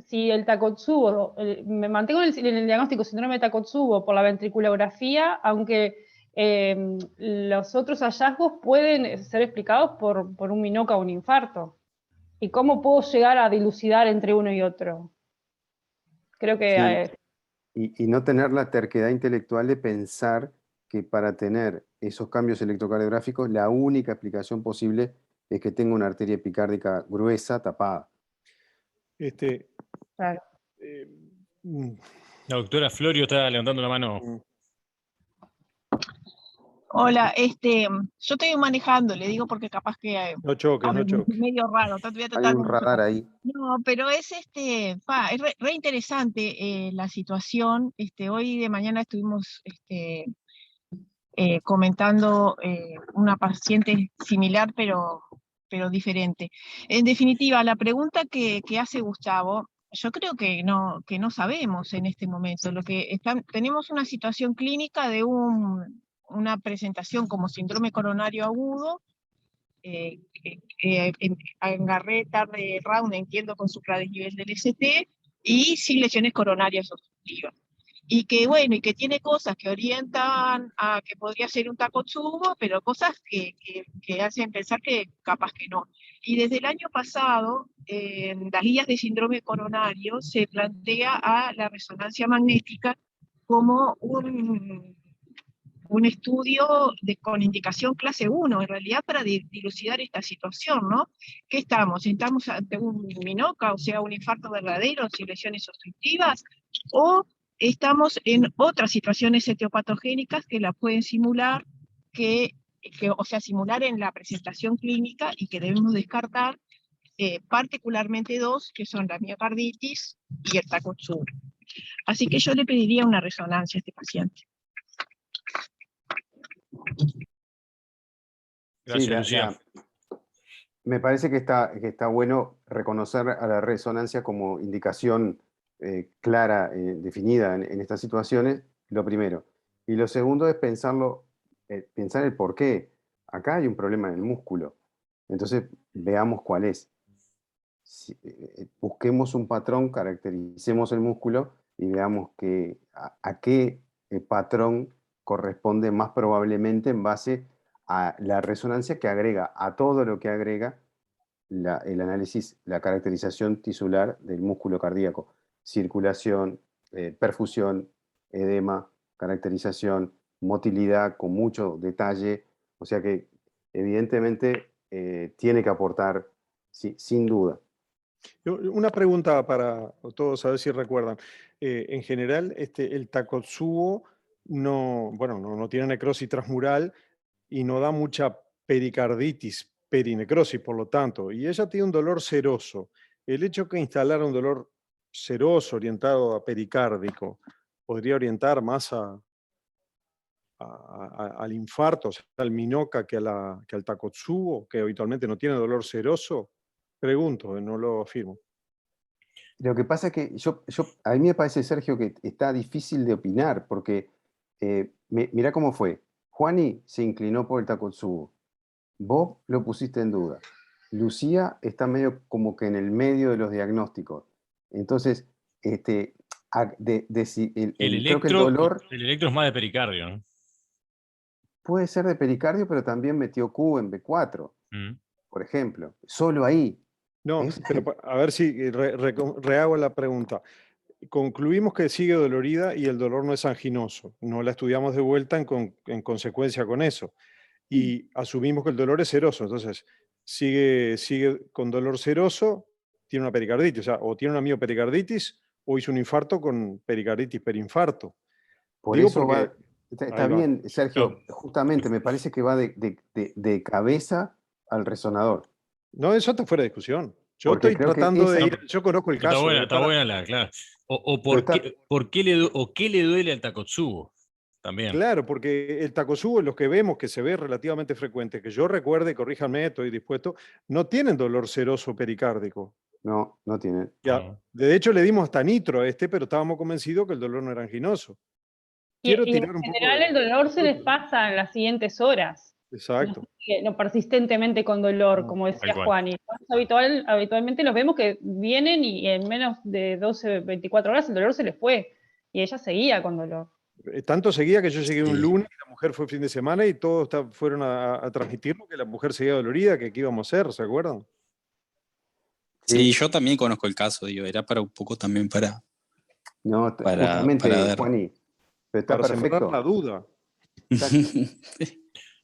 si el Takotsubo, me mantengo en el diagnóstico síndrome de Takotsubo por la ventriculografía, aunque los otros hallazgos pueden ser explicados por un Minoka o un infarto. ¿Y cómo puedo llegar a dilucidar entre uno y otro? Creo que... Sí. Y no tener la terquedad intelectual de pensar que para tener esos cambios electrocardiográficos, la única explicación posible es que tenga una arteria epicárdica gruesa tapada. Claro. La doctora Florio está levantando la mano. Hola, yo estoy manejando, le digo porque capaz que no choques, no choques. medio raro, voy a tratar Hay un radar ahí. No, pero es es re interesante la situación. Hoy de mañana estuvimos comentando una paciente similar, pero diferente. En definitiva, la pregunta que hace Gustavo, yo creo que no sabemos en este momento. Tenemos una situación clínica de una presentación como síndrome coronario agudo, agarré tarde round, entiendo, con supradesnivel del ST, y sin lesiones coronarias obstructivas. Y que bueno, y que tiene cosas que orientan a que podría ser un Takotsubo, pero cosas que hacen pensar que capaz que no. Y desde el año pasado, en las guías de síndrome coronario, se plantea a la resonancia magnética como un estudio con indicación clase 1, en realidad para dilucidar esta situación, ¿no? ¿Qué estamos? ¿Estamos ante un Minoka, o sea, un infarto verdadero sin lesiones obstructivas? ¿O estamos en otras situaciones etiopatogénicas que la pueden simular, o sea, simular en la presentación clínica y que debemos descartar, particularmente dos, que son la miocarditis y el Takotsubo? Así que yo le pediría una resonancia a este paciente. Gracias, Sí, Lucía. me parece que está bueno reconocer a la resonancia como indicación clara, definida en estas situaciones, lo primero. Y lo segundo es pensar el por qué. Acá hay un problema en el músculo. Entonces, veamos cuál es. Busquemos un patrón, caractericemos el músculo y veamos a qué patrón corresponde más probablemente en base a la resonancia que agrega, a todo lo que agrega el análisis, la caracterización tisular del músculo cardíaco. Circulación, perfusión, edema, caracterización, motilidad con mucho detalle. O sea que evidentemente tiene que aportar, sí, sin duda. Una pregunta para todos, a ver si recuerdan. En general, el Takotsubo no tiene necrosis transmural y no da mucha pericarditis, perinecrosis, por lo tanto. Y ella tiene un dolor seroso. El hecho que instalara un dolor seroso orientado a pericárdico podría orientar más al infarto, o sea, al Minoka que al Takotsubo, que habitualmente no tiene dolor seroso? Pregunto, no lo afirmo. Lo que pasa es que a mí me parece, Sergio, que está difícil de opinar, porque mirá cómo fue. Juani se inclinó por el Takotsubo. Vos lo pusiste en duda. Lucía está medio como que en el medio de los diagnósticos. Entonces, creo que el dolor El electro es más de pericardio, ¿no? puede ser de pericardio, pero también metió Q en B4, por ejemplo. Solo ahí. No, pero a ver si rehago la pregunta. Concluimos que sigue dolorida y el dolor no es anginoso. No la estudiamos de vuelta en consecuencia con eso. Y asumimos que el dolor es seroso. Entonces, sigue con dolor seroso, tiene una pericarditis. O sea, o tiene una miopericarditis o hizo un infarto con pericarditis perinfarto. Por Digo eso porque... Está bien, Sergio, justamente me parece que va de cabeza al resonador. No, eso está fuera de discusión. Yo Porque estoy creo que tratando de esa- ir... Yo conozco el caso. Está buena la, claro. O Pero por qué le duele al Takotsubo también. Claro, porque el Takotsubo, los que vemos, que se ve relativamente frecuente, que yo recuerde, corríjanme, estoy dispuesto, no tienen dolor seroso pericárdico. No, no tienen. Ya, de hecho, le dimos hasta nitro a pero estábamos convencidos que el dolor no era anginoso. Y en general el dolor se les pasa en las siguientes horas. Exacto. No persistentemente con dolor, como decía Juan. Y habitualmente los vemos que vienen y en menos de 12, 24 horas el dolor se les fue. Y ella seguía con dolor. Tanto seguía que yo llegué un lunes y la mujer fue fin de semana y todos fueron a transmitirlo que la mujer seguía dolorida, que qué íbamos a hacer, ¿se acuerdan? Sí, yo también conozco el caso, digo, era para un poco también para... No, para justamente, Juani, pero está para perfecto. sembrar la duda.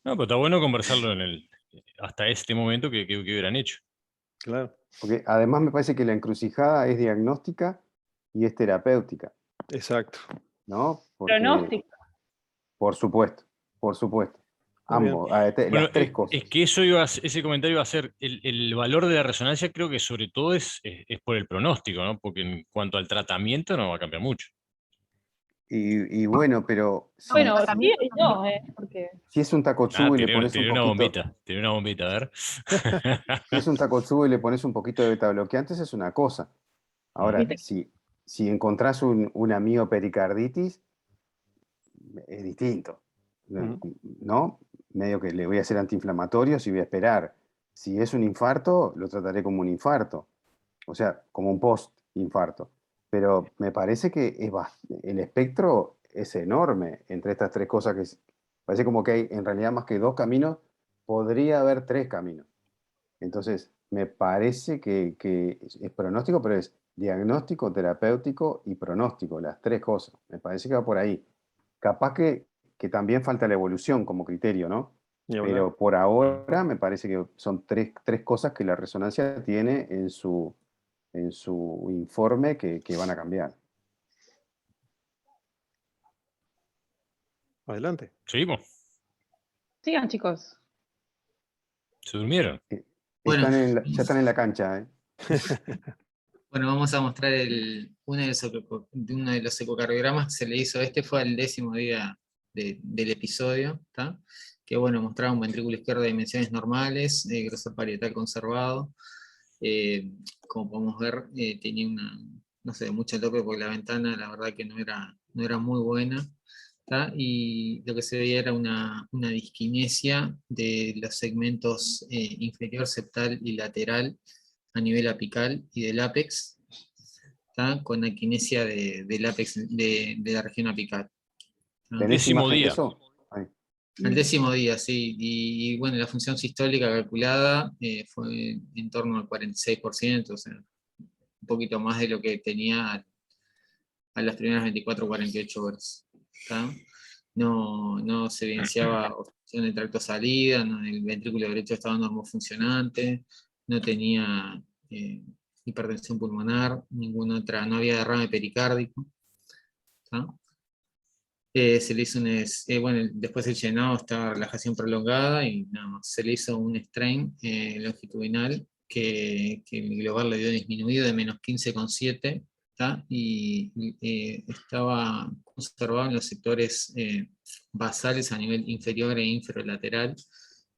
No, pero está bueno conversarlo hasta este momento que hubieran hecho. Claro. Porque además me parece que la encrucijada es diagnóstica y es terapéutica. Exacto. ¿No? Porque, Pronóstica. por supuesto, por supuesto. Ambos, Bueno, las tres cosas. es que ese comentario iba a ser, el valor de la resonancia creo que sobre todo es por el pronóstico, ¿no? Porque en cuanto al tratamiento no va a cambiar mucho. Y bueno, pero Bueno, sí y no, porque... si es un Takotsubo y le pones un poquito... Tiene una bombita, a ver. Si es un Takotsubo y le pones un poquito de beta bloqueantes es una cosa. Ahora, si encontrás una miopericarditis, es distinto. ¿No? Medio que le voy a hacer antiinflamatorios y voy a esperar. Si es un infarto, lo trataré como un infarto. O sea, como un post-infarto. Pero me parece que el espectro es enorme entre estas tres cosas parece como que hay en realidad más que dos caminos, podría haber tres caminos. Entonces, me parece que es pronóstico, pero es diagnóstico, terapéutico y pronóstico, las tres cosas. Me parece que va por ahí. Capaz que también falta la evolución como criterio, ¿no? Pero por ahora me parece que son tres cosas que la resonancia tiene en su informe que van a cambiar. Adelante. Seguimos. Sigan, chicos. Se durmieron. Bueno. Ya están en la cancha, ¿eh? Bueno, vamos a mostrar uno de los ecocardiogramas que se le hizo. Este fue el 10º día del episodio, ¿tá? Que bueno, mostraba un ventrículo izquierdo de dimensiones normales, grosor parietal conservado. Como podemos ver, tenía no sé, mucho toque porque la ventana la verdad que no era muy buena. ¿tá? Y lo que se veía era una disquinesia de los segmentos inferior, septal y lateral a nivel apical y del ápex, ¿tá? Con aquinesia del ápex de la región apical. ¿Tenés décimo día? Eso? Al 10º día, sí. Y bueno, la función sistólica calculada fue en torno al 46%, o sea, un poquito más de lo que tenía a las primeras 24 o 48 horas. ¿tá? No se evidenciaba obstrucción del tracto salida, el ventrículo derecho estaba normofuncionante, no tenía hipertensión pulmonar, ninguna otra, no había derrame pericárdico. ¿tá? Se le hizo bueno, después el llenado estaba relajación prolongada y nada más. Se le hizo un strain longitudinal que el global le dio disminuido de menos 15,7 ¿tá? Y estaba conservado en los sectores basales a nivel inferior e inferolateral,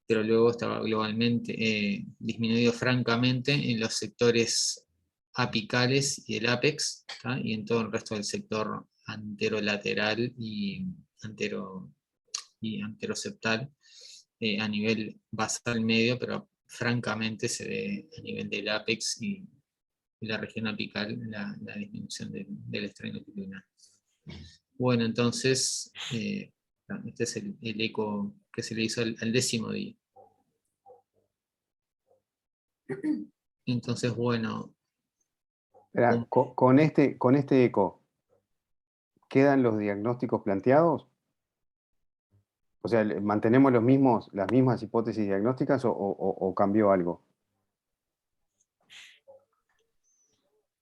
pero luego estaba globalmente disminuido francamente en los sectores apicales y el ápex, ¿tá? Y en todo el resto del sector anterolateral y anteroseptal a nivel basal medio, pero francamente se ve a nivel del ápex y la región apical la disminución del estrés longitudinal. Bueno, entonces, este es el eco que se le hizo al 10º día. Entonces, bueno. Espera, con este eco, ¿quedan los diagnósticos planteados? O sea, ¿mantenemos las mismas hipótesis diagnósticas o cambió algo?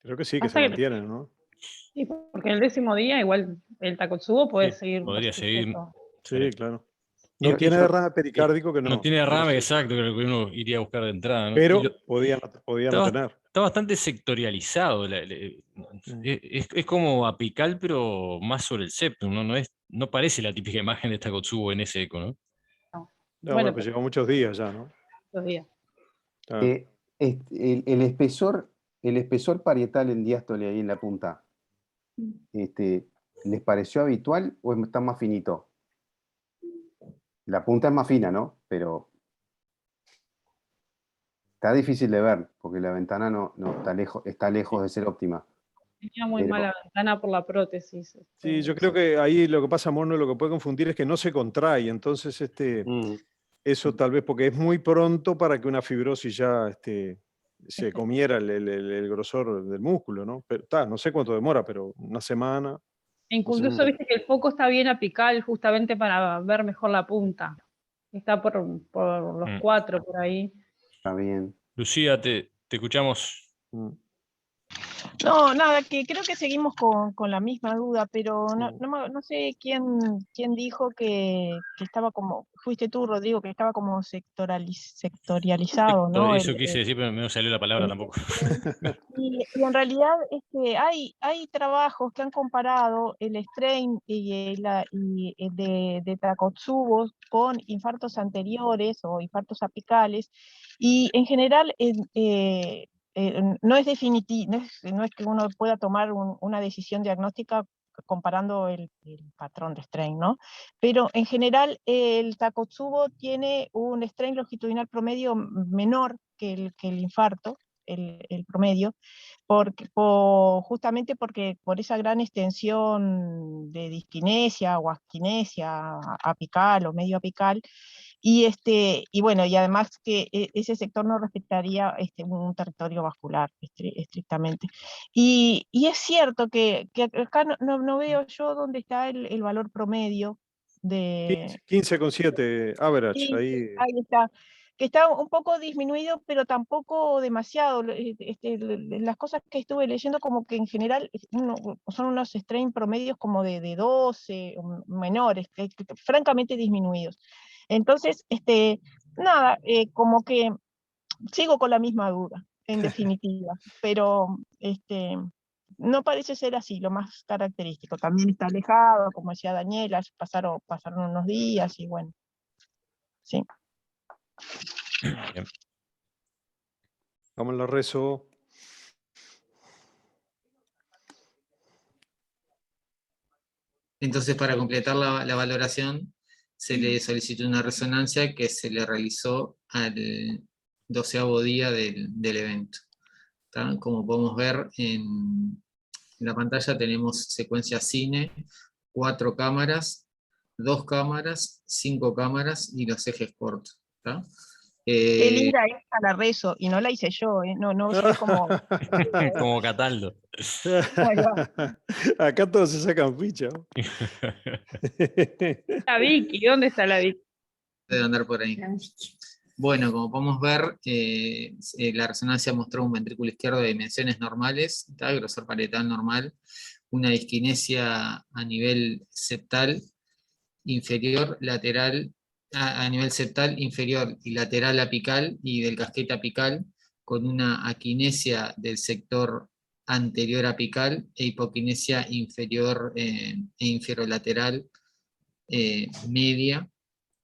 Creo que sí, que se mantienen, ¿no? Sí, porque el 10º día igual el Takotsubo puede Sí, seguir. podría seguir. Sí, claro. No tiene derrame pericárdico que no. No tiene derrame, exacto, que lo que uno iría a buscar de entrada, ¿no? Pero podía no tener. Está bastante sectorializado. Es como apical, pero más sobre el septum, ¿no? No parece la típica imagen de Takotsubo en ese eco, ¿no? No, bueno, pues lleva muchos días ya, ¿no? Muchos días. El espesor parietal en diástole ahí en la punta, ¿les pareció habitual o está más finito? La punta es más fina, ¿no? Pero está difícil de ver, porque la ventana no está lejos de ser óptima. Tenía muy mala ventana por la prótesis. Sí, yo creo que ahí lo que pasa, Mono, lo que puede confundir es que no se contrae, entonces eso tal vez porque es muy pronto para que una fibrosis ya se comiera el grosor del músculo, ¿no? Pero no sé cuánto demora, pero una semana. Incluso viste que el foco está bien apical justamente para ver mejor la punta. Está por los 4 por ahí. Está bien. Lucía, te escuchamos. No, nada, que creo que seguimos con la misma duda, pero no sé quién dijo que estaba como, fuiste tú, Rodrigo, que estaba como sectorializado, ¿no? Eso quise decir, pero no me salió la palabra tampoco. Y en realidad hay trabajos que han comparado el strain de Takotsubo con infartos anteriores o infartos apicales, y en general no es definitivo, no es que uno pueda tomar una decisión diagnóstica comparando el patrón de strain, ¿no? Pero en general el Takotsubo tiene un strain longitudinal promedio menor que el infarto, el promedio, justamente porque por esa gran extensión de diskinesia o askinesia apical o medio apical, y bueno, y además que ese sector no respetaría un territorio vascular estrictamente. Y es cierto que acá no veo yo dónde está el valor promedio de... 15,7 average, Sí, ahí. ahí está. Que está un poco disminuido, pero tampoco demasiado. Las cosas que estuve leyendo como que en general son unos strain promedios como de 12 o menores, francamente disminuidos. Entonces, nada, como que sigo con la misma duda, en definitiva, pero no parece ser así, lo más característico. También está alejado, como decía Daniela, pasaron unos días y bueno, sí. Bien. Vamos a la rezo. Entonces, para completar la valoración, se le solicitó una resonancia que se le realizó al 12º día del evento. ¿Tá? Como podemos ver en la pantalla tenemos secuencia cine, 4 cámaras, 2 cámaras, 5 cámaras y los ejes cortos. ¿Tá? Qué linda esta la rezo, y no la hice yo, no soy como... Como Cataldo. Acá todos se sacan ficha. La Vicky, ¿dónde está la Vicky? Debe andar por ahí. Bueno, como podemos ver, la resonancia mostró un ventrículo izquierdo de dimensiones normales, grosor parietal normal, una diskinesia a nivel septal inferior, lateral, a nivel septal inferior y lateral apical y del casquete apical, con una aquinesia del sector anterior apical e hipoquinesia inferior e inferolateral media,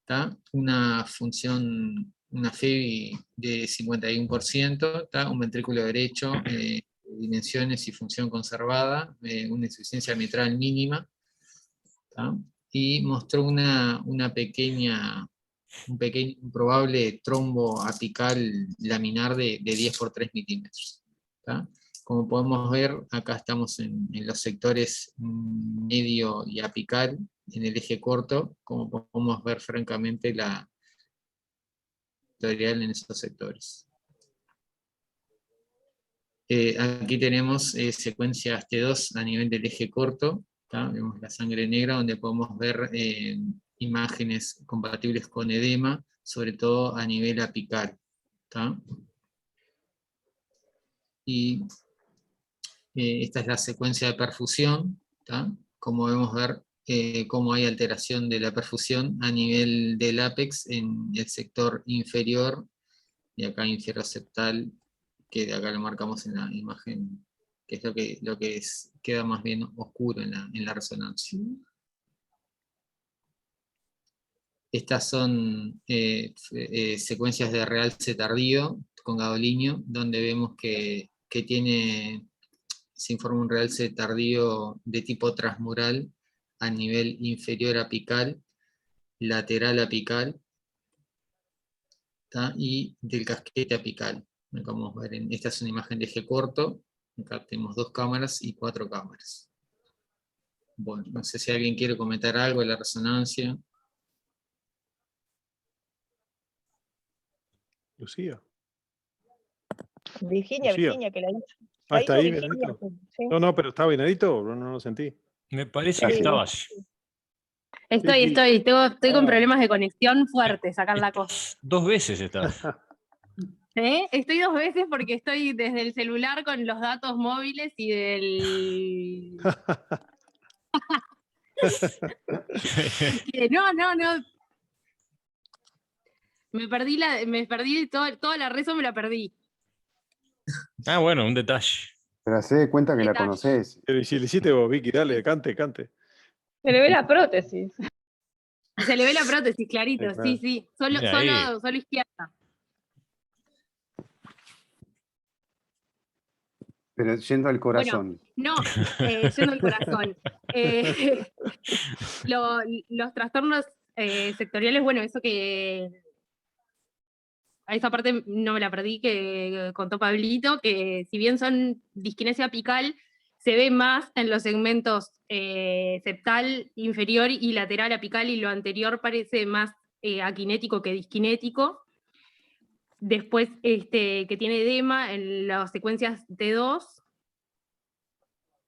¿tá? Una función, una FEBI de 51%, ¿tá? Un ventrículo derecho, dimensiones y función conservada, una insuficiencia mitral mínima, ¿tá? Y mostró un probable trombo apical laminar de 10 por 3 milímetros, ¿tá? Como podemos ver, acá estamos en los sectores medio y apical, en el eje corto, como podemos ver francamente la vectorial en esos sectores. Aquí tenemos secuencias T2 a nivel del eje corto, ¿tá? Vemos la sangre negra, donde podemos ver imágenes compatibles con edema, sobre todo a nivel apical, ¿tá? Y esta es la secuencia de perfusión, ¿tá? Como vemos ver cómo hay alteración de la perfusión a nivel del ápex en el sector inferior, y acá inferoseptal, que de acá lo marcamos en la imagen, que es lo que queda más bien oscuro en la resonancia. Estas son secuencias de realce tardío con gadolinio, donde vemos que se informa un realce tardío de tipo transmural a nivel inferior apical, lateral apical, ¿tá? Y del casquete apical. Como ver, esta es una imagen de eje corto, acá tenemos 2 cámaras y 4 cámaras. Bueno, no sé si alguien quiere comentar algo de la resonancia. Lucía. Virginia, Lucía. Virginia, que la hizo. Ah, ¿está ahí, Virginia, Benedito? sí. No, pero ¿estaba Benedito? No lo sentí. Me parece que estabas. Estoy con problemas de conexión fuertes acá en la costa. 2 veces estás. Estoy 2 veces porque estoy desde el celular con los datos móviles y del... No. Me perdí toda la rezo, me la perdí. Ah, bueno, un detalle. Pero hacé de cuenta que la conoces. Pero si le hiciste vos, Vicky, dale, cante. Se le ve la prótesis. Se le ve la prótesis, clarito, Sí, claro. sí. Solo izquierda. Pero yendo al corazón. Bueno, yendo al corazón. Los trastornos sectoriales, bueno, eso que... A esa parte no me la perdí, que contó Pablito, que si bien son disquinesia apical, se ve más en los segmentos septal inferior y lateral apical, y lo anterior parece más aquinético que disquinético. Después, que tiene edema en las secuencias T2.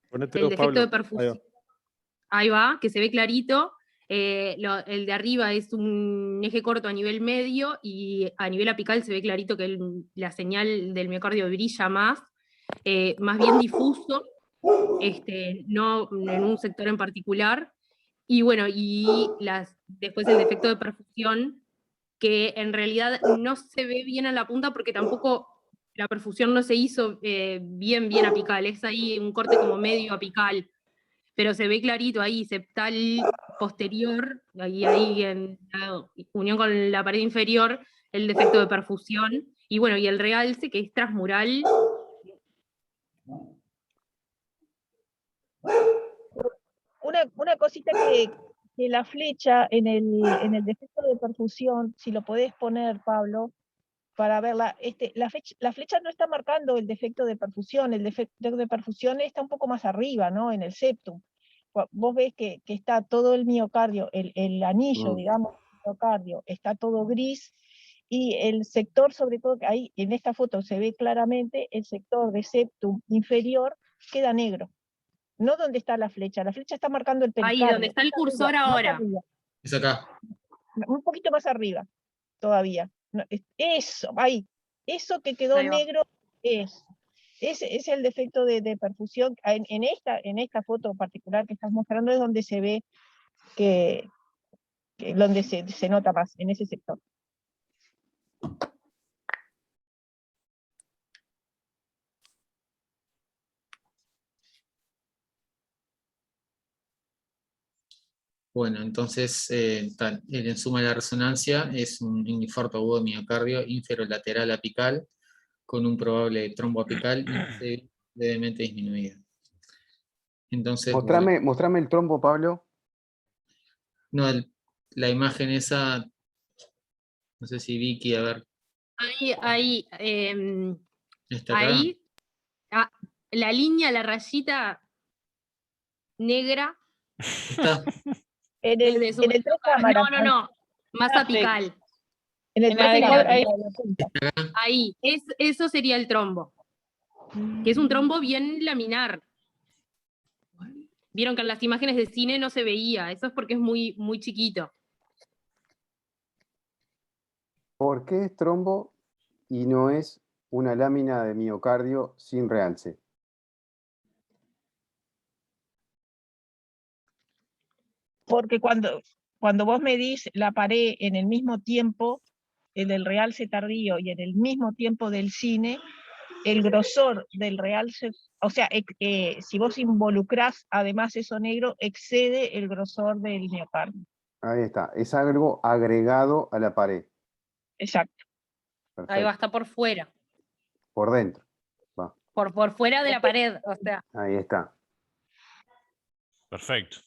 Ponete El dos, defecto Pablo. de perfusión. Ahí va, que se ve clarito. El de arriba es un eje corto a nivel medio, y a nivel apical se ve clarito que la señal del miocardio brilla más bien difuso, no en un sector en particular. Y bueno, después el defecto de perfusión, que en realidad no se ve bien en la punta porque tampoco la perfusión no se hizo bien apical, es ahí un corte como medio apical, pero se ve clarito ahí, septal posterior, ahí en la unión con la pared inferior, el defecto de perfusión, y bueno, y el realce que es transmural. Una cosita que la flecha en el defecto de perfusión, si lo podés poner, Pablo, para verla, la flecha no está marcando el defecto de perfusión, el defecto de perfusión está un poco más arriba, ¿no? En el septum. Vos ves que está todo el miocardio, el anillo, digamos, del miocardio, está todo gris, y el sector, sobre todo, que ahí en esta foto se ve claramente, el sector de septum inferior queda negro. No donde está la flecha está marcando el pericardio. Ahí, donde está el cursor ahora. Es acá. Un poquito más arriba, todavía. No, eso, ahí. Eso que quedó negro es el defecto de perfusión. En esta foto particular que estás mostrando es donde se ve donde se nota más, en ese sector. Bueno, entonces el ensuma de la resonancia es un infarto agudo de miocardio inferolateral apical con un probable trombo apical y levemente disminuido. Entonces, bueno, Mostrame el trombo, Pablo. no, la imagen esa, no sé si Vicky, a ver, Ahí, está acá. ahí, la línea, la rayita negra. Está. En es el, de su en el tres cámaras. no, más apical. En el En la tres de cámaras. Ahí, eso sería el trombo. Que es un trombo bien laminar. Vieron que en las imágenes de cine no se veía, eso es porque es muy, muy chiquito. ¿Por qué es trombo y no es una lámina de miocardio sin realce? Porque cuando vos medís la pared en el mismo tiempo, el del realce tardío y en el mismo tiempo del cine, el grosor del realce, o sea, si vos involucrás además eso negro, excede el grosor del miocardio. Ahí está, es algo agregado a la pared. Exacto. Perfecto. Ahí va, está por fuera. Por dentro. Va. Por fuera de la pared, o sea. Ahí está. Perfecto.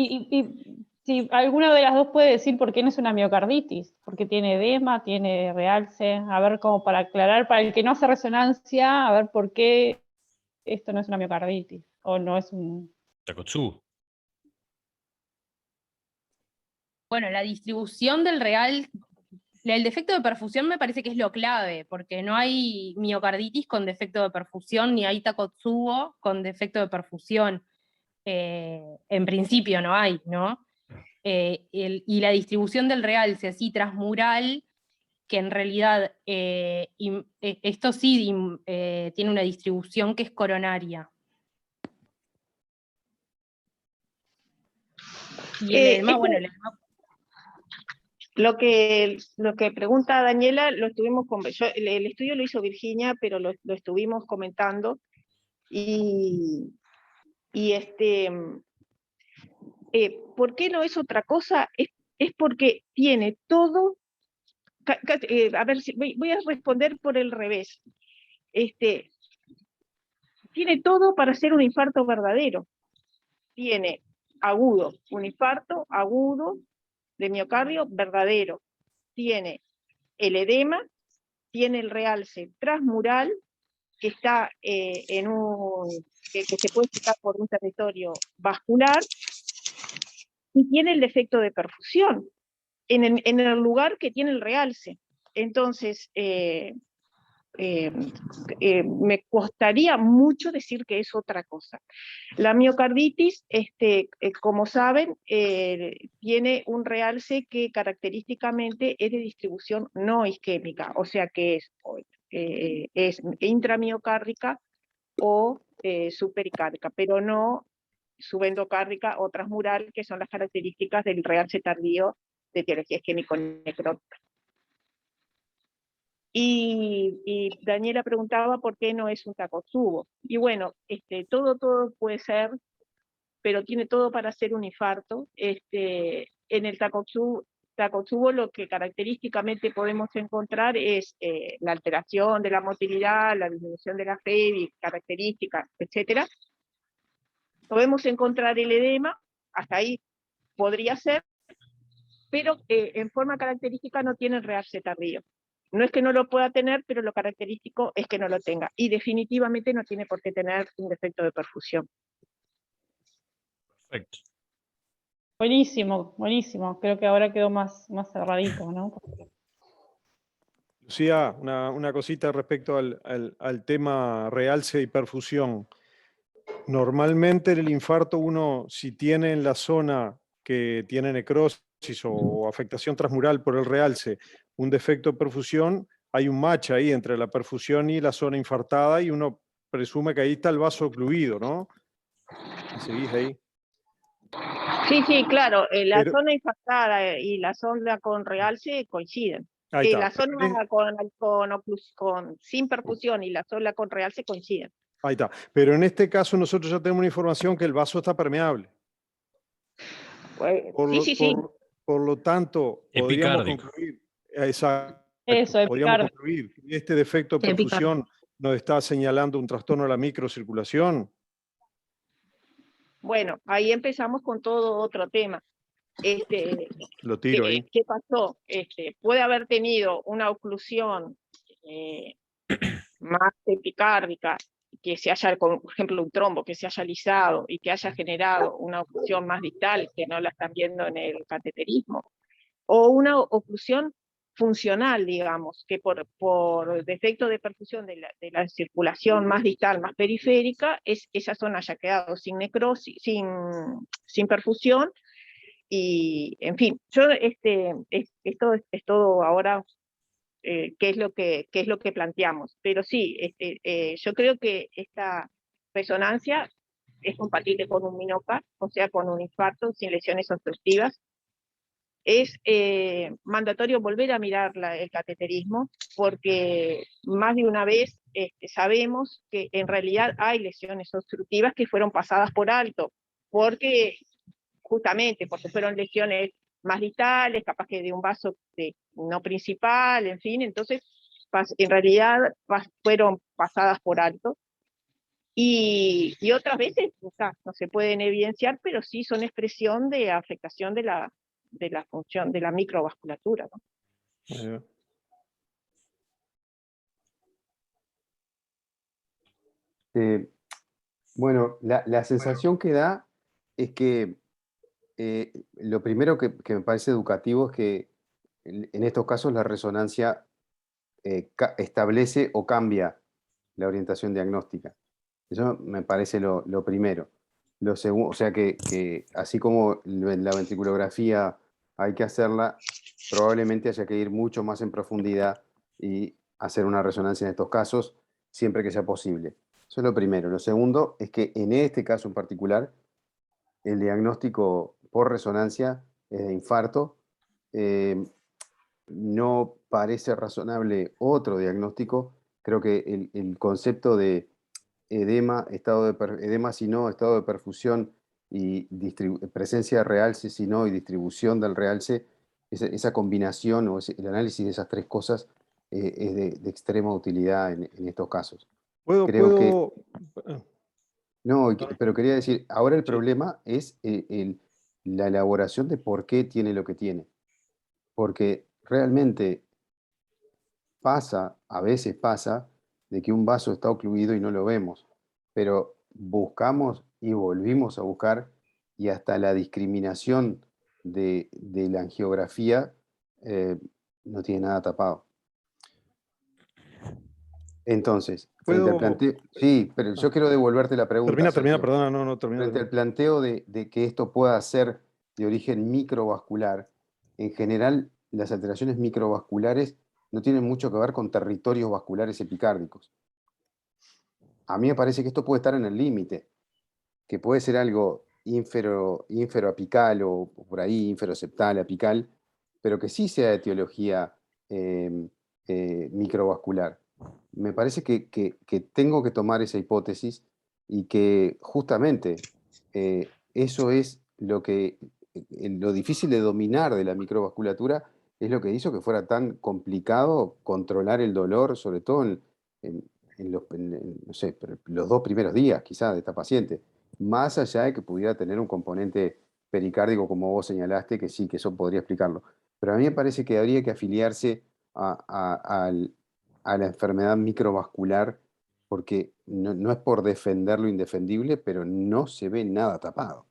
Y si alguna de las dos puede decir por qué no es una miocarditis, porque tiene edema, tiene realce, a ver, como para aclarar, para el que no hace resonancia, a ver por qué esto no es una miocarditis, o no es un... Takotsubo. Bueno, la distribución del el defecto de perfusión me parece que es lo clave, porque no hay miocarditis con defecto de perfusión, ni hay Takotsubo con defecto de perfusión. En principio no hay, ¿no? Y la distribución del realce así transmural, que en realidad esto sí tiene una distribución que es coronaria. Y el edema, bueno, el edema... Lo que pregunta Daniela, lo estuvimos el estudio lo hizo Virginia, pero lo estuvimos comentando, ¿por qué no es otra cosa? Es porque tiene todo, a ver, voy a responder por el revés. Tiene todo para ser un infarto verdadero. Tiene agudo, un infarto agudo de miocardio verdadero. Tiene el edema, tiene el realce transmural, que está que se puede explicar por un territorio vascular, y tiene el defecto de perfusión en el lugar que tiene el realce. Entonces, me costaría mucho decir que es otra cosa. La miocarditis, como saben, tiene un realce que característicamente es de distribución no isquémica, o sea que es intramiocárdica o supericárdica, pero no subendocárdica o transmural, que son las características del realce tardío de etiología isquémico-necrótica. Y Daniela preguntaba por qué no es un Takotsubo. Y bueno, todo puede ser, pero tiene todo para ser un infarto. En el Takotsubo lo que característicamente podemos encontrar es la alteración de la motilidad, la disminución de la FEBI, características, etc. Podemos encontrar el edema, hasta ahí podría ser, pero en forma característica no tiene el realce tardío. No es que no lo pueda tener, pero lo característico es que no lo tenga. Y definitivamente no tiene por qué tener un defecto de perfusión. Perfecto. Buenísimo, buenísimo. Creo que ahora quedó más cerradito, ¿no? Lucía, una cosita respecto al tema realce y perfusión. Normalmente en el infarto uno, si tiene en la zona que tiene necrosis o afectación transmural por el realce un defecto de perfusión, hay un match ahí entre la perfusión y la zona infartada y uno presume que ahí está el vaso ocluido, ¿no? ¿Y seguís ahí? Sí, claro. La zona infartada y la zona con realce coinciden. La zona sin perfusión y la zona con realce coinciden. Ahí está. Pero en este caso nosotros ya tenemos una información que el vaso está permeable. Por lo tanto, podríamos Epicárdico. concluir, exacto, Eso, podríamos epicárdico. concluir que este defecto de perfusión nos está señalando un trastorno de la microcirculación. Bueno, ahí empezamos con todo otro tema. Lo tiro ahí. ¿Qué pasó? Puede haber tenido una oclusión más epicárdica, que se haya, por ejemplo, un trombo que se haya lisado y que haya generado una oclusión más distal, que no la están viendo en el cateterismo, o una oclusión funcional, digamos, que por defecto de perfusión de la circulación más distal, más periférica, esa zona haya quedado sin necrosis, sin perfusión, y en fin, esto es todo ahora qué es lo que planteamos. Pero sí, yo creo que esta resonancia es compatible con un MINOCA, o sea, con un infarto sin lesiones obstructivas. Es mandatorio volver a mirar el cateterismo, porque más de una vez sabemos que en realidad hay lesiones obstructivas que fueron pasadas por alto, justamente porque fueron lesiones más distales, capaz que de un vaso no principal, en fin, entonces en realidad fueron pasadas por alto. Y otras veces no se pueden evidenciar, pero sí son expresión de afectación de la función de la microvasculatura, ¿no? Bueno, la sensación que da es que lo primero que me parece educativo es que en estos casos la resonancia establece o cambia la orientación diagnóstica. Eso me parece lo primero. Lo segundo, o sea que así como la ventriculografía hay que hacerla, probablemente haya que ir mucho más en profundidad y hacer una resonancia en estos casos, siempre que sea posible. Eso es lo primero. Lo segundo es que en este caso en particular, el diagnóstico por resonancia es de infarto. No parece razonable otro diagnóstico. Creo que el concepto de edema, edema si no, estado de perfusión y presencia de realce si no y distribución del realce, esa combinación o el análisis de esas tres cosas es de extrema utilidad en estos casos. Creo que... No, pero quería decir, ahora el problema es la elaboración de por qué tiene lo que tiene. Porque realmente a veces pasa, de que un vaso está ocluido y no lo vemos, pero buscamos y volvimos a buscar y hasta la discriminación de la angiografía no tiene nada tapado. Entonces, frente al planteo... Sí, pero yo quiero devolverte la pregunta. Termina, perdona, no, termina. Frente al planteo de que esto pueda ser de origen microvascular, en general las alteraciones microvasculares no tienen mucho que ver con territorios vasculares epicárdicos. A mí me parece que esto puede estar en el límite, que puede ser algo ínfero-apical o por ahí ínfero-septal, apical, pero que sí sea de etiología microvascular. Me parece que tengo que tomar esa hipótesis y que justamente eso es lo difícil de dominar de la microvasculatura, es lo que hizo que fuera tan complicado controlar el dolor, sobre todo en los 2 primeros días quizás de esta paciente, más allá de que pudiera tener un componente pericárdico como vos señalaste, que sí, que eso podría explicarlo. Pero a mí me parece que habría que afiliarse a la enfermedad microvascular, porque no es por defender lo indefendible, pero no se ve nada tapado.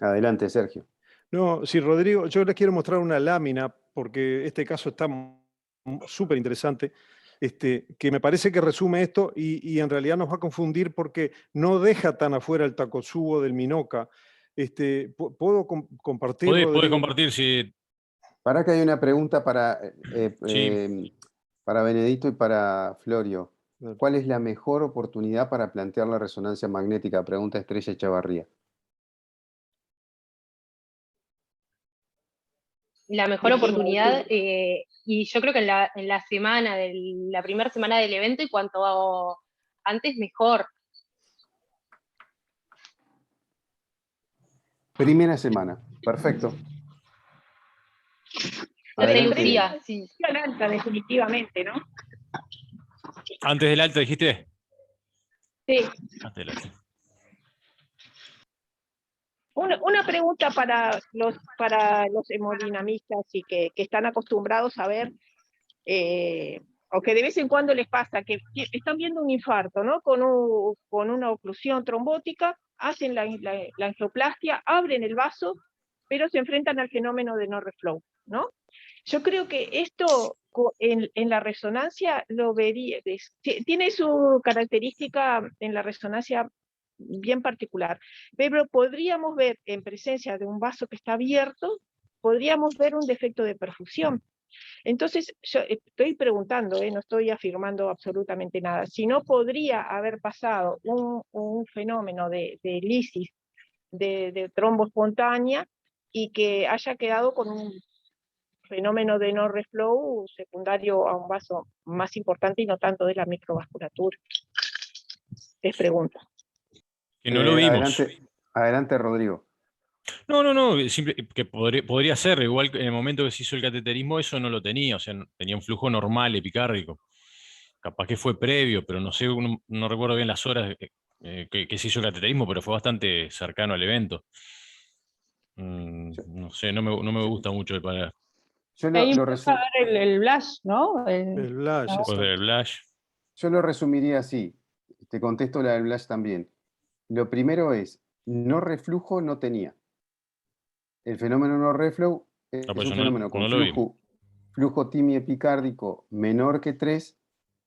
Adelante, Sergio. No, sí, Rodrigo, yo les quiero mostrar una lámina, porque este caso está súper interesante, que me parece que resume esto y en realidad nos va a confundir porque no deja tan afuera el Takotsubo del MINOCA. ¿Puedo compartir? Podés compartir, si... Para que hay una pregunta para Benedito y para Florio. ¿Cuál es la mejor oportunidad para plantear la resonancia magnética? Pregunta Estrella Echavarría. La mejor oportunidad, y yo creo que en la semana, la primera semana del evento, y cuanto antes mejor. Primera semana, perfecto. La Adelante. cirugía, sí. Al alta, definitivamente, ¿no? Antes del alta dijiste. Sí. Antes del alta. Una pregunta para los hemodinamistas y que están acostumbrados a ver, o que de vez en cuando les pasa, que están viendo un infarto, ¿no? Con una oclusión trombótica, hacen la angioplastia, abren el vaso, pero se enfrentan al fenómeno de no reflow, ¿no? Yo creo que esto en la resonancia lo vería, tiene su característica en la resonancia bien particular, pero podríamos ver en presencia de un vaso que está abierto, podríamos ver un defecto de perfusión. Entonces, yo estoy preguntando, no estoy afirmando absolutamente nada, si no podría haber pasado un fenómeno de lisis, de trombo espontánea, y que haya quedado con un fenómeno de no reflow secundario a un vaso más importante y no tanto de la microvasculatura. Les pregunto. Que no lo vimos. Adelante, Rodrigo. No, que podría ser, igual que en el momento que se hizo el cateterismo eso no lo tenía, o sea, tenía un flujo normal epicárdico. Capaz que fue previo, pero no sé, no recuerdo bien las horas que se hizo el cateterismo, pero fue bastante cercano al evento. No sé, no me gusta mucho el parar. Ahí empieza a ver el blush, ¿no? El blush, Después del blush. Yo lo resumiría así. Te contesto la del blush también. Lo primero es, no reflujo no tenía. El fenómeno no reflow es pues un fenómeno con no lo vimos. flujo TIMI epicárdico menor que 3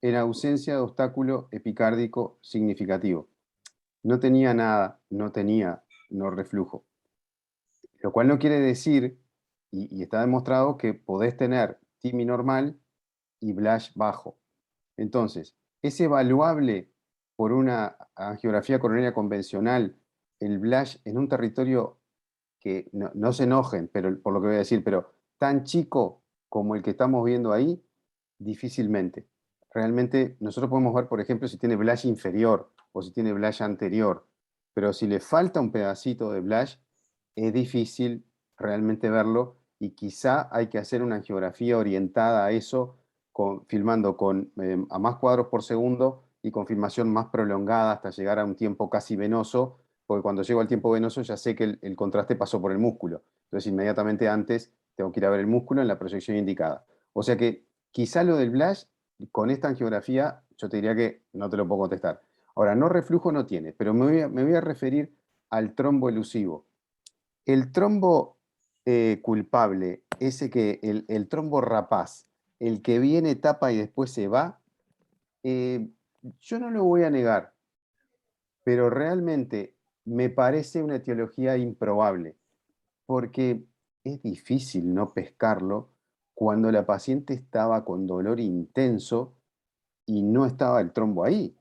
en ausencia de obstáculo epicárdico significativo. No tenía nada, no tenía no reflujo. Lo cual no quiere decir, y está demostrado, que podés tener TIMI normal y blush bajo. Entonces, ¿es evaluable por una angiografía coronaria convencional el blush en un territorio que no se enojen por lo que voy a decir, pero tan chico como el que estamos viendo ahí? Difícilmente. Realmente nosotros podemos ver, por ejemplo, si tiene blush inferior o si tiene blush anterior, pero si le falta un pedacito de blush, es difícil realmente verlo y quizá hay que hacer una angiografía orientada a eso, filmando a más cuadros por segundo y con filmación más prolongada hasta llegar a un tiempo casi venoso, porque cuando llego al tiempo venoso ya sé que el contraste pasó por el músculo. Entonces inmediatamente antes tengo que ir a ver el músculo en la proyección indicada. O sea que quizá lo del blush, con esta angiografía, yo te diría que no te lo puedo contestar. Ahora, no reflujo no tiene, pero me voy a referir al trombo elusivo. El trombo culpable, ese que el trombo rapaz, el que viene, tapa y después se va, yo no lo voy a negar, pero realmente me parece una etiología improbable, porque es difícil no pescarlo cuando la paciente estaba con dolor intenso y no estaba el trombo ahí.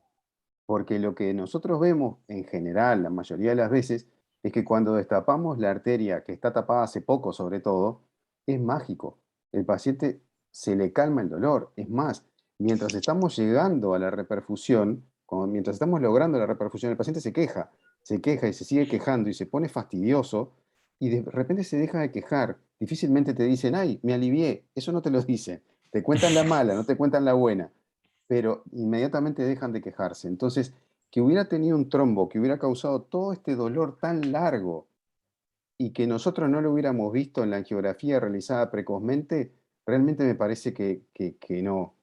Porque lo que nosotros vemos en general, la mayoría de las veces, es que cuando destapamos la arteria, que está tapada hace poco sobre todo, es mágico. El paciente se le calma el dolor. Es más, mientras estamos llegando a la reperfusión, mientras estamos logrando la reperfusión, el paciente se queja y se sigue quejando y se pone fastidioso y de repente se deja de quejar. Difícilmente te dicen, ay, me alivié. Eso no te lo dicen. Te cuentan la mala, no te cuentan la buena, pero inmediatamente dejan de quejarse. Entonces, que hubiera tenido un trombo, que hubiera causado todo este dolor tan largo y que nosotros no lo hubiéramos visto en la angiografía realizada precozmente, realmente me parece que no.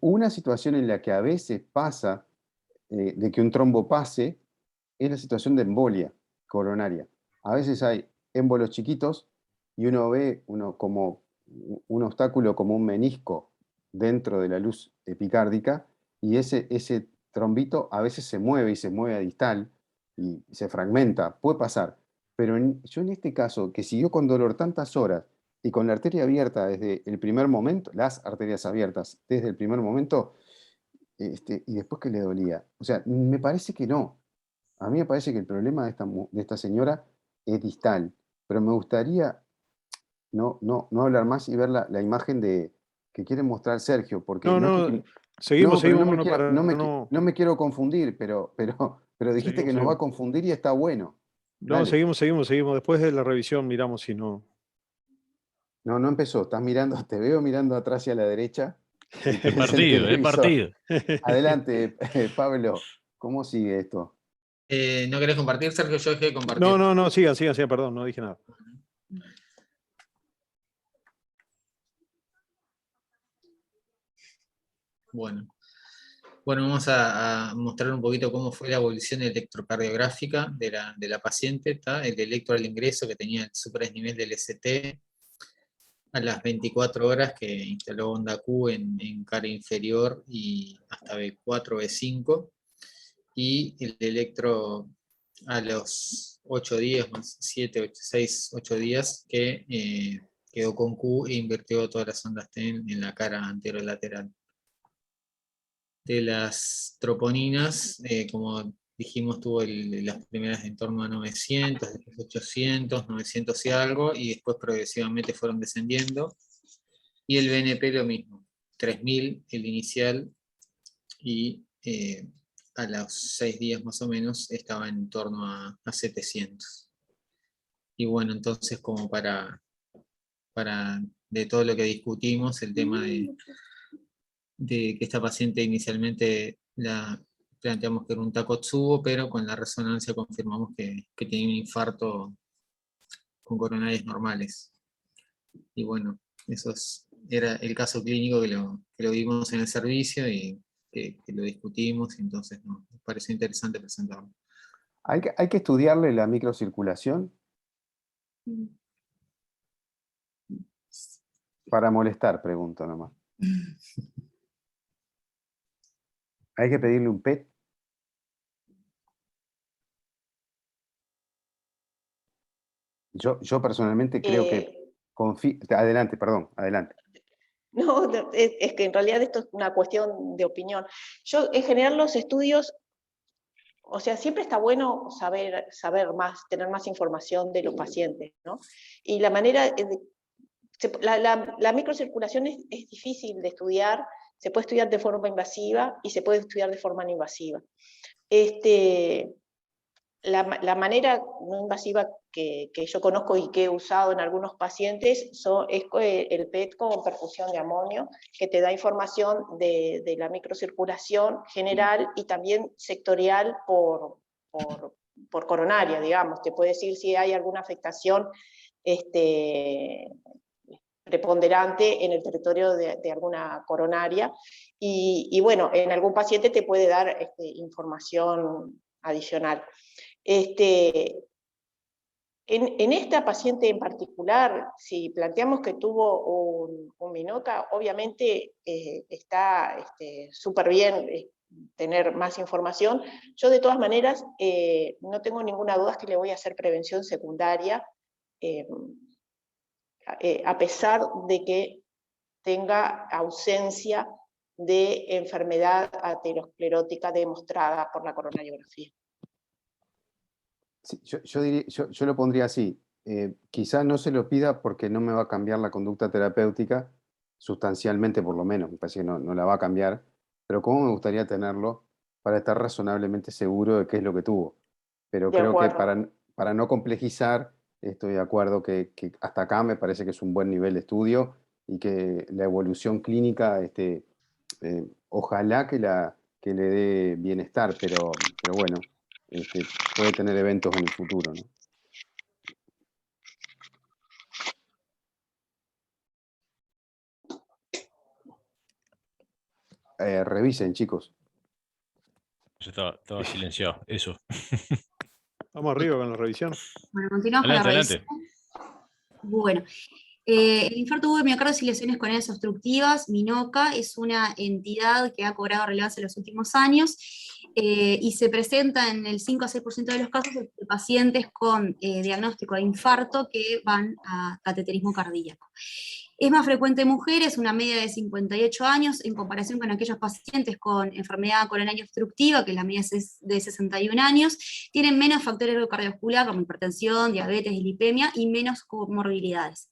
Una situación en la que a veces pasa de que un trombo pase es la situación de embolia coronaria. A veces hay émbolos chiquitos y uno ve como un obstáculo, como un menisco dentro de la luz epicárdica, y ese trombito a veces se mueve y se mueve a distal y se fragmenta, puede pasar. Pero yo en este caso, que siguió con dolor tantas horas y con la arteria abierta desde el primer momento, las arterias abiertas desde el primer momento, y después que le dolía. O sea, me parece que no. A mí me parece que el problema de esta señora es distal, pero me gustaría no hablar más y ver la imagen que quiere mostrar Sergio, porque seguimos, pero para no me quiero confundir, pero dijiste Seguimos, que nos va a seguimos. confundir y está bueno. No, Dale. seguimos. Después de la revisión miramos si no. No empezó. Estás mirando, te veo mirando atrás y a la derecha. Y Es tenés el partido, es televisor. partido. Adelante, Pablo. ¿Cómo sigue esto? ¿No querés compartir, Sergio? Yo dejé de compartir. No, sigan, perdón, no dije nada. Bueno, vamos a mostrar un poquito cómo fue la evolución electrocardiográfica de la paciente. ¿Tá? El electro al ingreso que tenía el superdesnivel del ST a las 24 horas, que instaló onda Q en cara inferior y hasta B4, B5. Y el electro a los 8 días, más 7, 6, 8 días, que quedó con Q e invirtió todas las ondas T en la cara anterolateral. De las troponinas, como dijimos, tuvo las primeras en torno a 900, después 800, 900 y algo, y después progresivamente fueron descendiendo. Y el BNP lo mismo, 3000 el inicial, y a los 6 días más o menos estaba en torno a 700. Y bueno, entonces como para de todo lo que discutimos, el tema de que esta paciente inicialmente la planteamos que era un Takotsubo, pero con la resonancia confirmamos que tenía un infarto con coronarias normales. Y bueno, era el caso clínico que lo vimos en el servicio y que lo discutimos, y entonces nos pareció interesante presentarlo. ¿Hay que estudiarle la microcirculación? Para molestar, pregunto nomás. ¿Hay que pedirle un PET? Yo personalmente creo que adelante, perdón, adelante. No, es que en realidad esto es una cuestión de opinión. Yo, en general, los estudios, o sea, siempre está bueno saber más, tener más información de los pacientes, ¿no? Y la manera, la microcirculación es difícil de estudiar, se puede estudiar de forma invasiva y se puede estudiar de forma no invasiva. La manera no invasiva que yo conozco y que he usado en algunos pacientes es el PET con perfusión de amonio, que te da información de la microcirculación general y también sectorial por coronaria, digamos. Te puede decir si hay alguna afectación preponderante en el territorio de alguna coronaria, y bueno, en algún paciente te puede dar información adicional. En esta paciente en particular, si planteamos que tuvo un Minoca, obviamente está súper bien tener más información. Yo de todas maneras no tengo ninguna duda que le voy a hacer prevención secundaria, a pesar de que tenga ausencia de enfermedad aterosclerótica demostrada por la coronariografía. Sí, yo lo pondría así. Quizás no se lo pida porque no me va a cambiar la conducta terapéutica, sustancialmente por lo menos, me parece que no la va a cambiar, pero cómo me gustaría tenerlo para estar razonablemente seguro de qué es lo que tuvo. Pero creo que para no complejizar, estoy de acuerdo que hasta acá me parece que es un buen nivel de estudio y que la evolución clínica, ojalá que le dé bienestar, pero bueno, puede tener eventos en el futuro, ¿no? Revisen, chicos. Yo estaba silenciado, eso. Vamos arriba con la revisión. Bueno, continuamos con la revisión. Bueno, el infarto agudo de miocardio sin lesiones coronarias obstructivas, MINOCA, es una entidad que ha cobrado relevancia en los últimos años y se presenta en el 5 a 6% de los casos de pacientes con diagnóstico de infarto que van a cateterismo cardíaco. Es más frecuente en mujeres, una media de 58 años, en comparación con aquellos pacientes con enfermedad coronaria obstructiva, que la media es de 61 años, tienen menos factores cardiovasculares como hipertensión, diabetes, dislipemia y menos comorbilidades.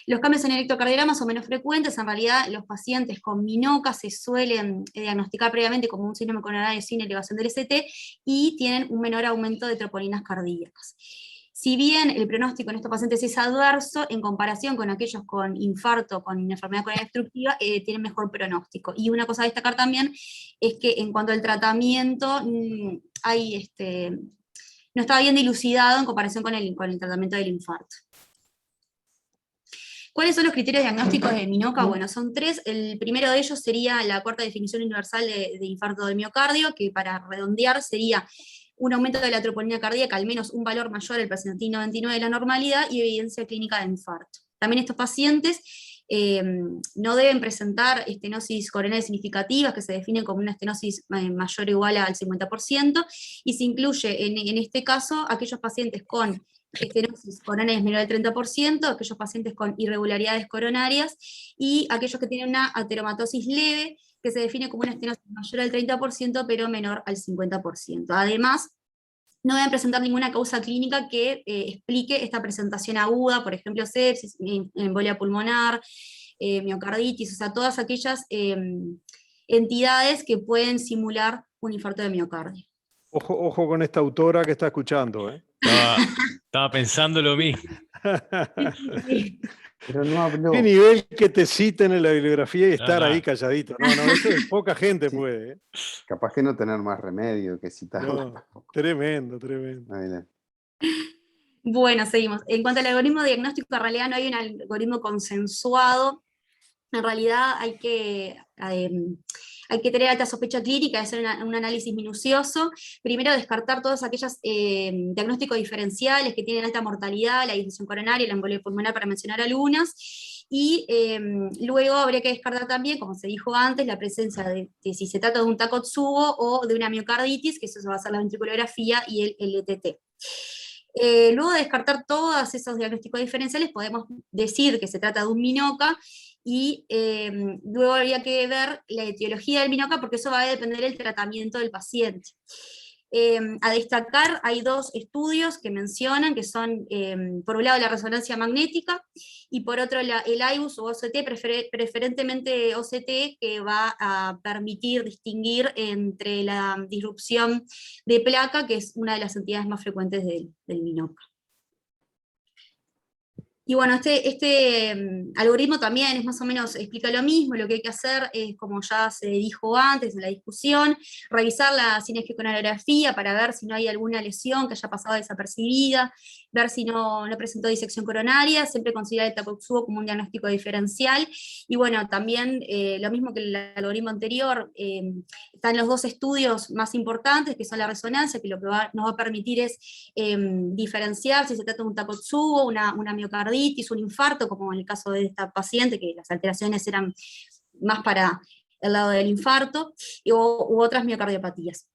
Los cambios en el electrocardiograma son menos frecuentes. En realidad, los pacientes con MINOCA se suelen diagnosticar previamente como un síndrome coronario sin elevación del ST y tienen un menor aumento de tropolinas cardíacas. Si bien el pronóstico en estos pacientes es adverso, en comparación con aquellos con infarto, con enfermedad coronaria obstructiva, tienen mejor pronóstico. Y una cosa a destacar también es que en cuanto al tratamiento, no está bien dilucidado en comparación con el tratamiento del infarto. ¿Cuáles son los criterios diagnósticos de MINOCA? Bueno, son 3. El primero de ellos sería la cuarta definición universal de infarto del miocardio, que para redondear sería un aumento de la troponina cardíaca, al menos un valor mayor al percentil 99 de la normalidad, y evidencia clínica de infarto. También estos pacientes no deben presentar estenosis coronarias significativas, que se definen como una estenosis mayor o igual al 50%, y se incluye en este caso aquellos pacientes con estenosis coronaria menor al 30%, aquellos pacientes con irregularidades coronarias, y aquellos que tienen una ateromatosis leve, que se define como una estenosis mayor al 30%, pero menor al 50%. Además, no deben presentar ninguna causa clínica que explique esta presentación aguda, por ejemplo, sepsis, embolia pulmonar, miocarditis, o sea, todas aquellas entidades que pueden simular un infarto de miocardio. Ojo con esta autora que está escuchando, ¿eh? Estaba pensando lo mismo. Pero no habló. Qué nivel que te citen en la bibliografía y estar Ajá. ahí calladito. No, eso poca gente puede. ¿eh? Capaz que no tener más remedio que citarla. No, tremendo. Bueno, seguimos. En cuanto al algoritmo diagnóstico, en realidad no hay un algoritmo consensuado. En realidad hay que tener alta sospecha clínica, hacer un análisis minucioso. Primero descartar todos aquellos diagnósticos diferenciales que tienen alta mortalidad, la disfunción coronaria, la embolia pulmonar, para mencionar algunas. Y luego habría que descartar también, como se dijo antes, la presencia de si se trata de un Takotsubo o de una miocarditis, que eso va a ser la ventriculografía y el ETT. Luego de descartar todos esos diagnósticos diferenciales, podemos decir que se trata de un MINOCA, y luego habría que ver la etiología del MINOCA, porque eso va a depender del tratamiento del paciente. A destacar, hay 2 estudios que mencionan, que son, por un lado, la resonancia magnética, y por otro, el IBUS o OCT, preferentemente OCT, que va a permitir distinguir entre la disrupción de placa, que es una de las entidades más frecuentes del MINOCA. Y bueno, este algoritmo también es más o menos, explica lo mismo. Lo que hay que hacer es, como ya se dijo antes en la discusión, revisar la cinegeconografía para ver si no hay alguna lesión que haya pasado desapercibida, ver si no presentó disección coronaria, siempre considerar el Takotsubo como un diagnóstico diferencial. Y bueno, también lo mismo que el algoritmo anterior, están los 2 estudios más importantes, que son la resonancia, que lo que nos va a permitir es diferenciar si se trata de un Takotsubo, una miocarditis, un infarto, como en el caso de esta paciente, que las alteraciones eran más para el lado del infarto, u otras miocardiopatías.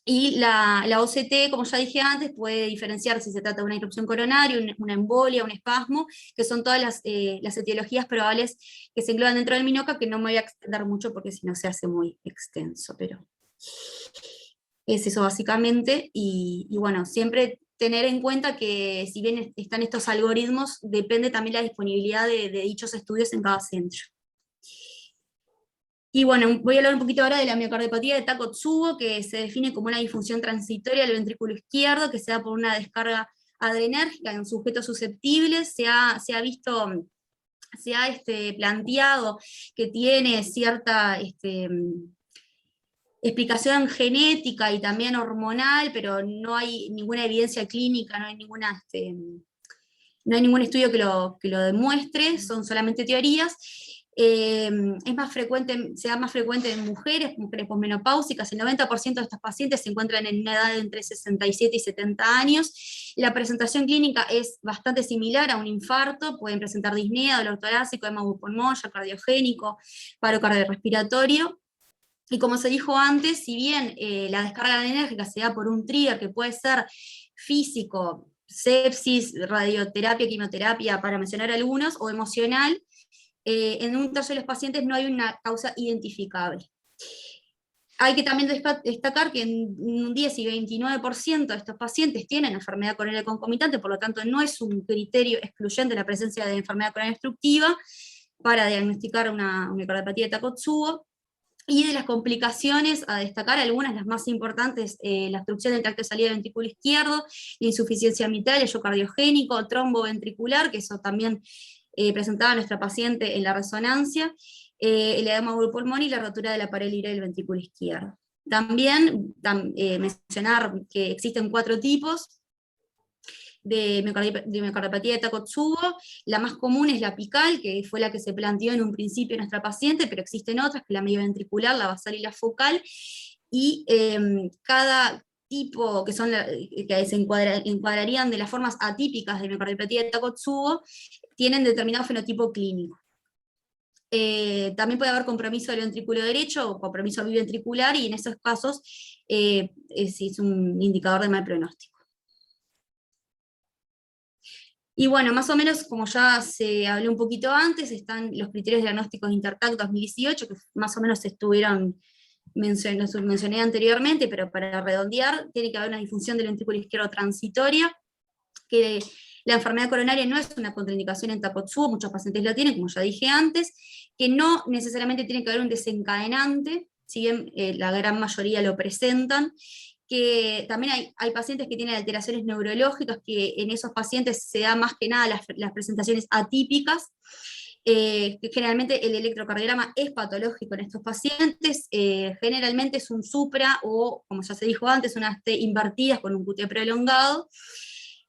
Y la OCT, como ya dije antes, puede diferenciar si se trata de una irrupción coronaria, una embolia, un espasmo, que son todas las etiologías probables que se engloban dentro del MINOCA, que no me voy a extender mucho porque si no se hace muy extenso, pero es eso básicamente. Y bueno, siempre tener en cuenta que si bien están estos algoritmos, depende también la disponibilidad de dichos estudios en cada centro. Y bueno, voy a hablar un poquito ahora de la miocardiopatía de Takotsubo, que se define como una disfunción transitoria del ventrículo izquierdo, que se da por una descarga adrenérgica en sujetos susceptibles. Se ha planteado que tiene cierta explicación genética y también hormonal, pero no hay ninguna evidencia clínica, no hay ningún estudio que lo demuestre, son solamente teorías. Es más frecuente, se da más frecuente en mujeres posmenopáusicas. El 90% de estas pacientes se encuentran en una edad de entre 67 y 70 años. La presentación clínica es bastante similar a un infarto, pueden presentar disnea, dolor torácico, edema pulmonar, cardiogénico, paro cardiorrespiratorio. Y como se dijo antes, si bien la descarga adrenérgica se da por un trigger que puede ser físico, sepsis, radioterapia, quimioterapia, para mencionar algunos, o emocional, en un tercio de los pacientes no hay una causa identificable. Hay que también destacar que en un 10 y 29% de estos pacientes tienen enfermedad coronaria concomitante, por lo tanto no es un criterio excluyente la presencia de enfermedad coronaria obstructiva para diagnosticar una miocardiopatía de Takotsubo. Y de las complicaciones, a destacar algunas, las más importantes, la obstrucción del tracto de salida del ventrículo izquierdo, la insuficiencia mitral, el cardiogénico, trombo ventricular, que eso también presentaba nuestra paciente en la resonancia, el edema pulmón y la rotura de la pared libre del ventrículo izquierdo. También mencionar que existen 4 tipos de miocardiopatía de Takotsubo. La más común es la apical, que fue la que se planteó en un principio en nuestra paciente, pero existen otras, que la medioventricular, la basal y la focal, y cada tipo, que se encuadrarían de las formas atípicas de miocardiopatía de Takotsubo, tienen determinado fenotipo clínico. También puede haber compromiso del ventrículo derecho o compromiso biventricular, y en esos casos es un indicador de mal pronóstico. Y bueno, más o menos, como ya se habló un poquito antes, están los criterios diagnósticos de Intertac 2018, que más o menos mencioné anteriormente, pero para redondear, tiene que haber una disfunción del ventrículo izquierdo transitoria, que la enfermedad coronaria no es una contraindicación en Takotsubo, muchos pacientes lo tienen, como ya dije antes, que no necesariamente tiene que haber un desencadenante, si bien la gran mayoría lo presentan, que también hay pacientes que tienen alteraciones neurológicas, que en esos pacientes se da más que nada las presentaciones atípicas, que generalmente el electrocardiograma es patológico en estos pacientes, generalmente es un supra o, como ya se dijo antes, unas T invertidas con un QT prolongado,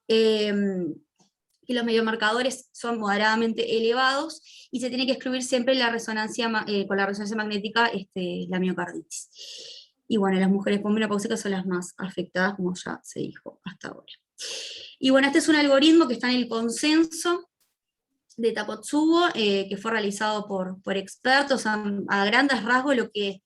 y los mediomarcadores son moderadamente elevados, y se tiene que excluir siempre la resonancia, con la resonancia magnética la miocarditis. Y bueno, las mujeres con menopáusicas son las más afectadas, como ya se dijo hasta ahora. Y bueno, este es un algoritmo que está en el consenso de Takotsubo, que fue realizado por expertos. A grandes rasgos lo que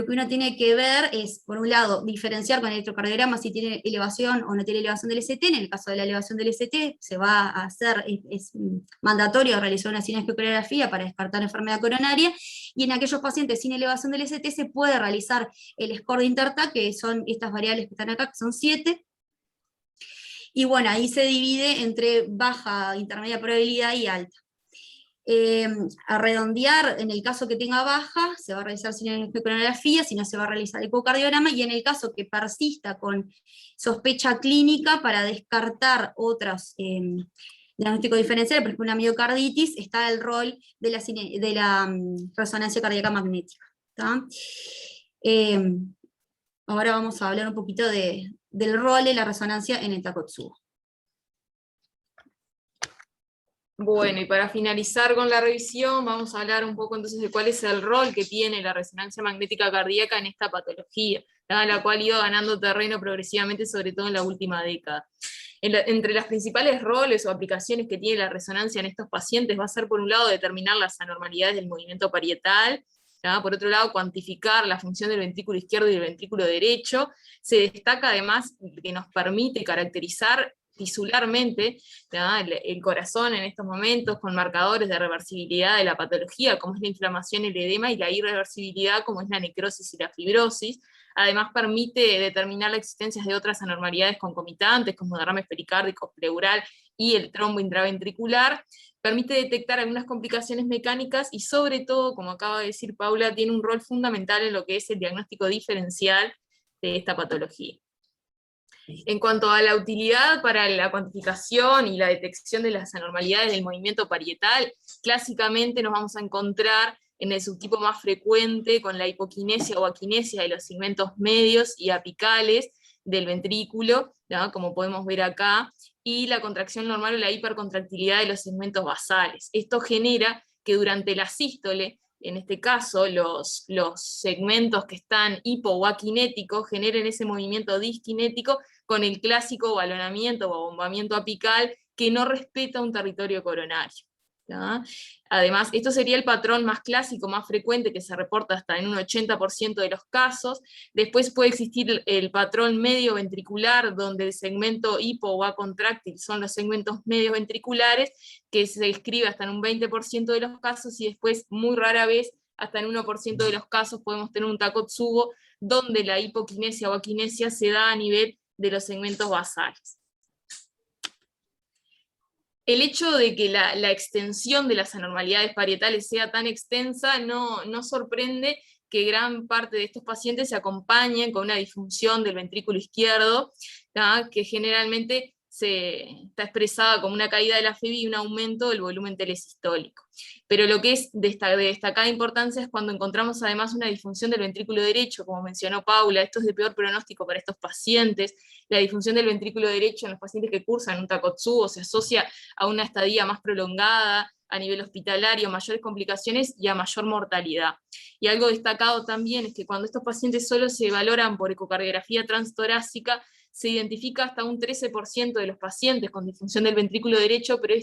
uno tiene que ver es, por un lado, diferenciar con el electrocardiograma si tiene elevación o no tiene elevación del ST. En el caso de la elevación del ST, se va a hacer, es mandatorio realizar una cineangiografía para descartar enfermedad coronaria, y en aquellos pacientes sin elevación del ST se puede realizar el score de Intertac, que son estas variables que están acá, que son 7, y bueno, ahí se divide entre baja, intermedia probabilidad y alta. A redondear, en el caso que tenga baja, se va a realizar cineangiografía, si no se va a realizar ecocardiograma, y en el caso que persista con sospecha clínica, para descartar otros diagnósticos diferenciales, por ejemplo una miocarditis, está el rol de la resonancia cardíaca magnética. Ahora vamos a hablar un poquito del rol de la resonancia en el Takotsubo. Bueno, y para finalizar con la revisión, vamos a hablar un poco entonces de cuál es el rol que tiene la resonancia magnética cardíaca en esta patología, la cual ha ido ganando terreno progresivamente, sobre todo en la última década. Entre los principales roles o aplicaciones que tiene la resonancia en estos pacientes va a ser, por un lado, determinar las anormalidades del movimiento parietal, por otro lado, cuantificar la función del ventrículo izquierdo y del ventrículo derecho. Se destaca además que nos permite caracterizar tisularmente el corazón en estos momentos, con marcadores de reversibilidad de la patología, como es la inflamación, el edema, y la irreversibilidad, como es la necrosis y la fibrosis. Además permite determinar la existencia de otras anormalidades concomitantes, como derrames pericárdicos, pleural y el trombo intraventricular. Permite detectar algunas complicaciones mecánicas, y sobre todo, como acaba de decir Paula, tiene un rol fundamental en lo que es el diagnóstico diferencial de esta patología. En cuanto a la utilidad para la cuantificación y la detección de las anormalidades del movimiento parietal, clásicamente nos vamos a encontrar en el subtipo más frecuente con la hipoquinesia o aquinesia de los segmentos medios y apicales del ventrículo, como podemos ver acá, y la contracción normal o la hipercontractilidad de los segmentos basales. Esto genera que durante la sístole, en este caso, los segmentos que están hipo o aquinéticos generen ese movimiento disquinético con el clásico balonamiento o bombamiento apical que no respeta un territorio coronario. Además, esto sería el patrón más clásico, más frecuente, que se reporta hasta en un 80% de los casos. Después puede existir el patrón medio ventricular, donde el segmento hipo o acontráctil son los segmentos medios ventriculares, que se describe hasta en un 20% de los casos, y después muy rara vez hasta en 1% de los casos podemos tener un Takotsubo donde la hipoquinesia o aquinesia se da a nivel de los segmentos basales. El hecho de que la extensión de las anormalidades parietales sea tan extensa no sorprende que gran parte de estos pacientes se acompañen con una disfunción del ventrículo izquierdo, ¿tá? Que generalmente está expresada como una caída de la FEBI y un aumento del volumen telesistólico. Pero lo que es de destacada importancia es cuando encontramos además una disfunción del ventrículo derecho, como mencionó Paula. Esto es de peor pronóstico para estos pacientes. La disfunción del ventrículo derecho en los pacientes que cursan un Takotsubo se asocia a una estadía más prolongada, a nivel hospitalario, mayores complicaciones y a mayor mortalidad. Y algo destacado también es que cuando estos pacientes solo se valoran por ecocardiografía transtorácica, se identifica hasta un 13% de los pacientes con disfunción del ventrículo derecho, pero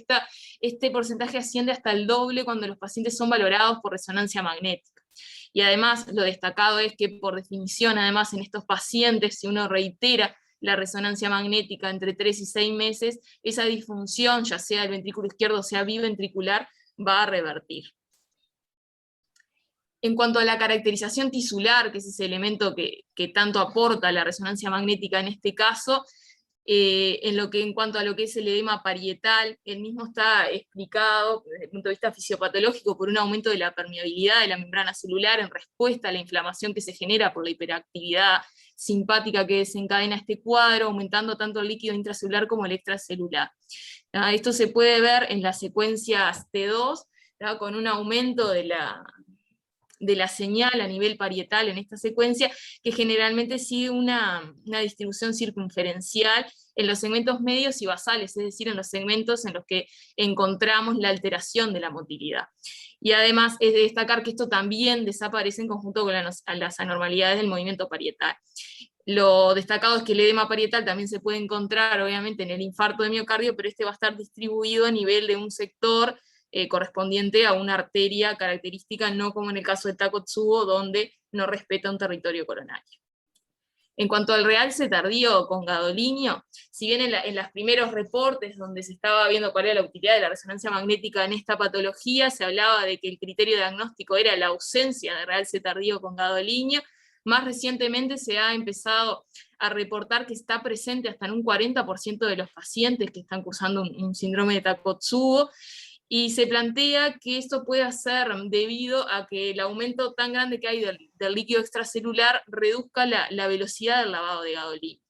este porcentaje asciende hasta el doble cuando los pacientes son valorados por resonancia magnética. Y además, lo destacado es que por definición, además en estos pacientes, si uno reitera la resonancia magnética entre 3 y 6 meses, esa disfunción, ya sea del ventrículo izquierdo o sea biventricular, va a revertir. En cuanto a la caracterización tisular, que es ese elemento que tanto aporta la resonancia magnética en este caso, en cuanto a lo que es el edema parietal, el mismo está explicado desde el punto de vista fisiopatológico por un aumento de la permeabilidad de la membrana celular en respuesta a la inflamación que se genera por la hiperactividad simpática que desencadena este cuadro, aumentando tanto el líquido intracelular como el extracelular. Esto se puede ver en las secuencias T2, con un aumento de la señal a nivel parietal en esta secuencia, que generalmente sigue una distribución circunferencial en los segmentos medios y basales, es decir, en los segmentos en los que encontramos la alteración de la motilidad. Y además es de destacar que esto también desaparece en conjunto con las anormalidades del movimiento parietal. Lo destacado es que el edema parietal también se puede encontrar, obviamente, en el infarto de miocardio, pero este va a estar distribuido a nivel de un sector correspondiente a una arteria característica, no como en el caso del Takotsubo, donde no respeta un territorio coronario. En cuanto al realce tardío con gadolinio, si bien en los primeros reportes donde se estaba viendo cuál era la utilidad de la resonancia magnética en esta patología, se hablaba de que el criterio diagnóstico era la ausencia de realce tardío con gadolinio, más recientemente se ha empezado a reportar que está presente hasta en un 40% de los pacientes que están cursando un síndrome de Takotsubo, y se plantea que esto puede ser debido a que el aumento tan grande que hay del líquido extracelular reduzca la velocidad del lavado de gadolinio.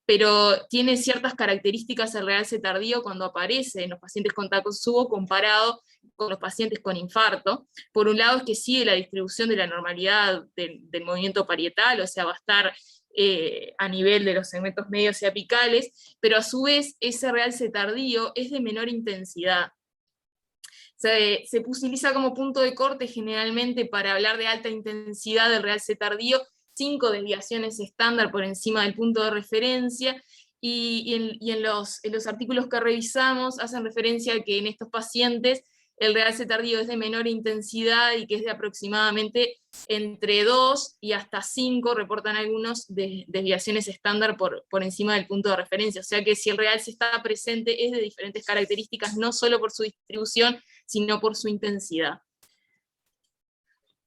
Pero tiene ciertas características el realce tardío cuando aparece en los pacientes con Takotsubo comparado con los pacientes con infarto. Por un lado es que sigue la distribución de la normalidad del movimiento parietal, o sea, va a estar a nivel de los segmentos medios y apicales, pero a su vez ese realce tardío es de menor intensidad. Se utiliza como punto de corte generalmente para hablar de alta intensidad del realce tardío, 5 desviaciones estándar por encima del punto de referencia, y en los artículos que revisamos hacen referencia a que en estos pacientes el realce tardío es de menor intensidad y que es de aproximadamente entre 2 y hasta 5, reportan algunos, desviaciones estándar por encima del punto de referencia. O sea que si el realce está presente es de diferentes características, no solo por su distribución, sino por su intensidad.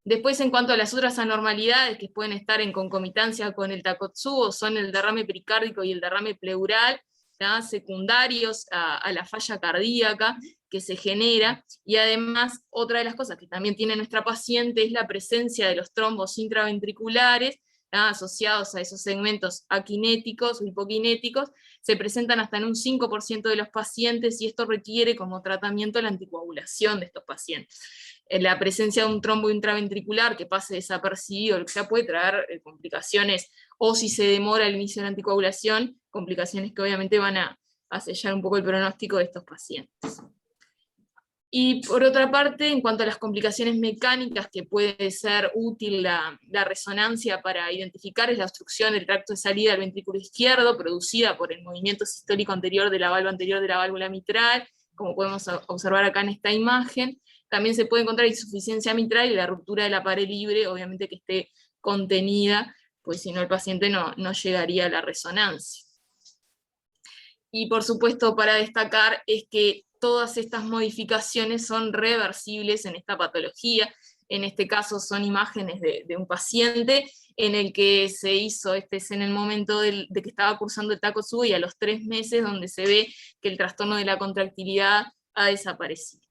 Después, en cuanto a las otras anormalidades que pueden estar en concomitancia con el Takotsubo, son el derrame pericárdico y el derrame pleural, ¿tá? Secundarios a la falla cardíaca que se genera, y además otra de las cosas que también tiene nuestra paciente es la presencia de los trombos intraventriculares, ¿tá? Asociados a esos segmentos aquinéticos o hipoquinéticos, se presentan hasta en un 5% de los pacientes, y esto requiere como tratamiento la anticoagulación de estos pacientes. La presencia de un trombo intraventricular que pase desapercibido, lo que ya puede traer complicaciones, o si se demora el inicio de la anticoagulación, complicaciones que obviamente van a sellar un poco el pronóstico de estos pacientes. Y por otra parte, en cuanto a las complicaciones mecánicas que puede ser útil la resonancia para identificar, es la obstrucción del tracto de salida del ventrículo izquierdo, producida por el movimiento sistólico anterior de la válvula mitral, como podemos observar acá en esta imagen. También se puede encontrar insuficiencia mitral y la ruptura de la pared libre, obviamente que esté contenida, pues si no el paciente no llegaría a la resonancia. Y por supuesto, para destacar es que todas estas modificaciones son reversibles en esta patología. En este caso son imágenes de un paciente en el que se hizo, este es en el momento de que estaba cursando el Takotsubo y a los 3 meses donde se ve que el trastorno de la contractilidad ha desaparecido.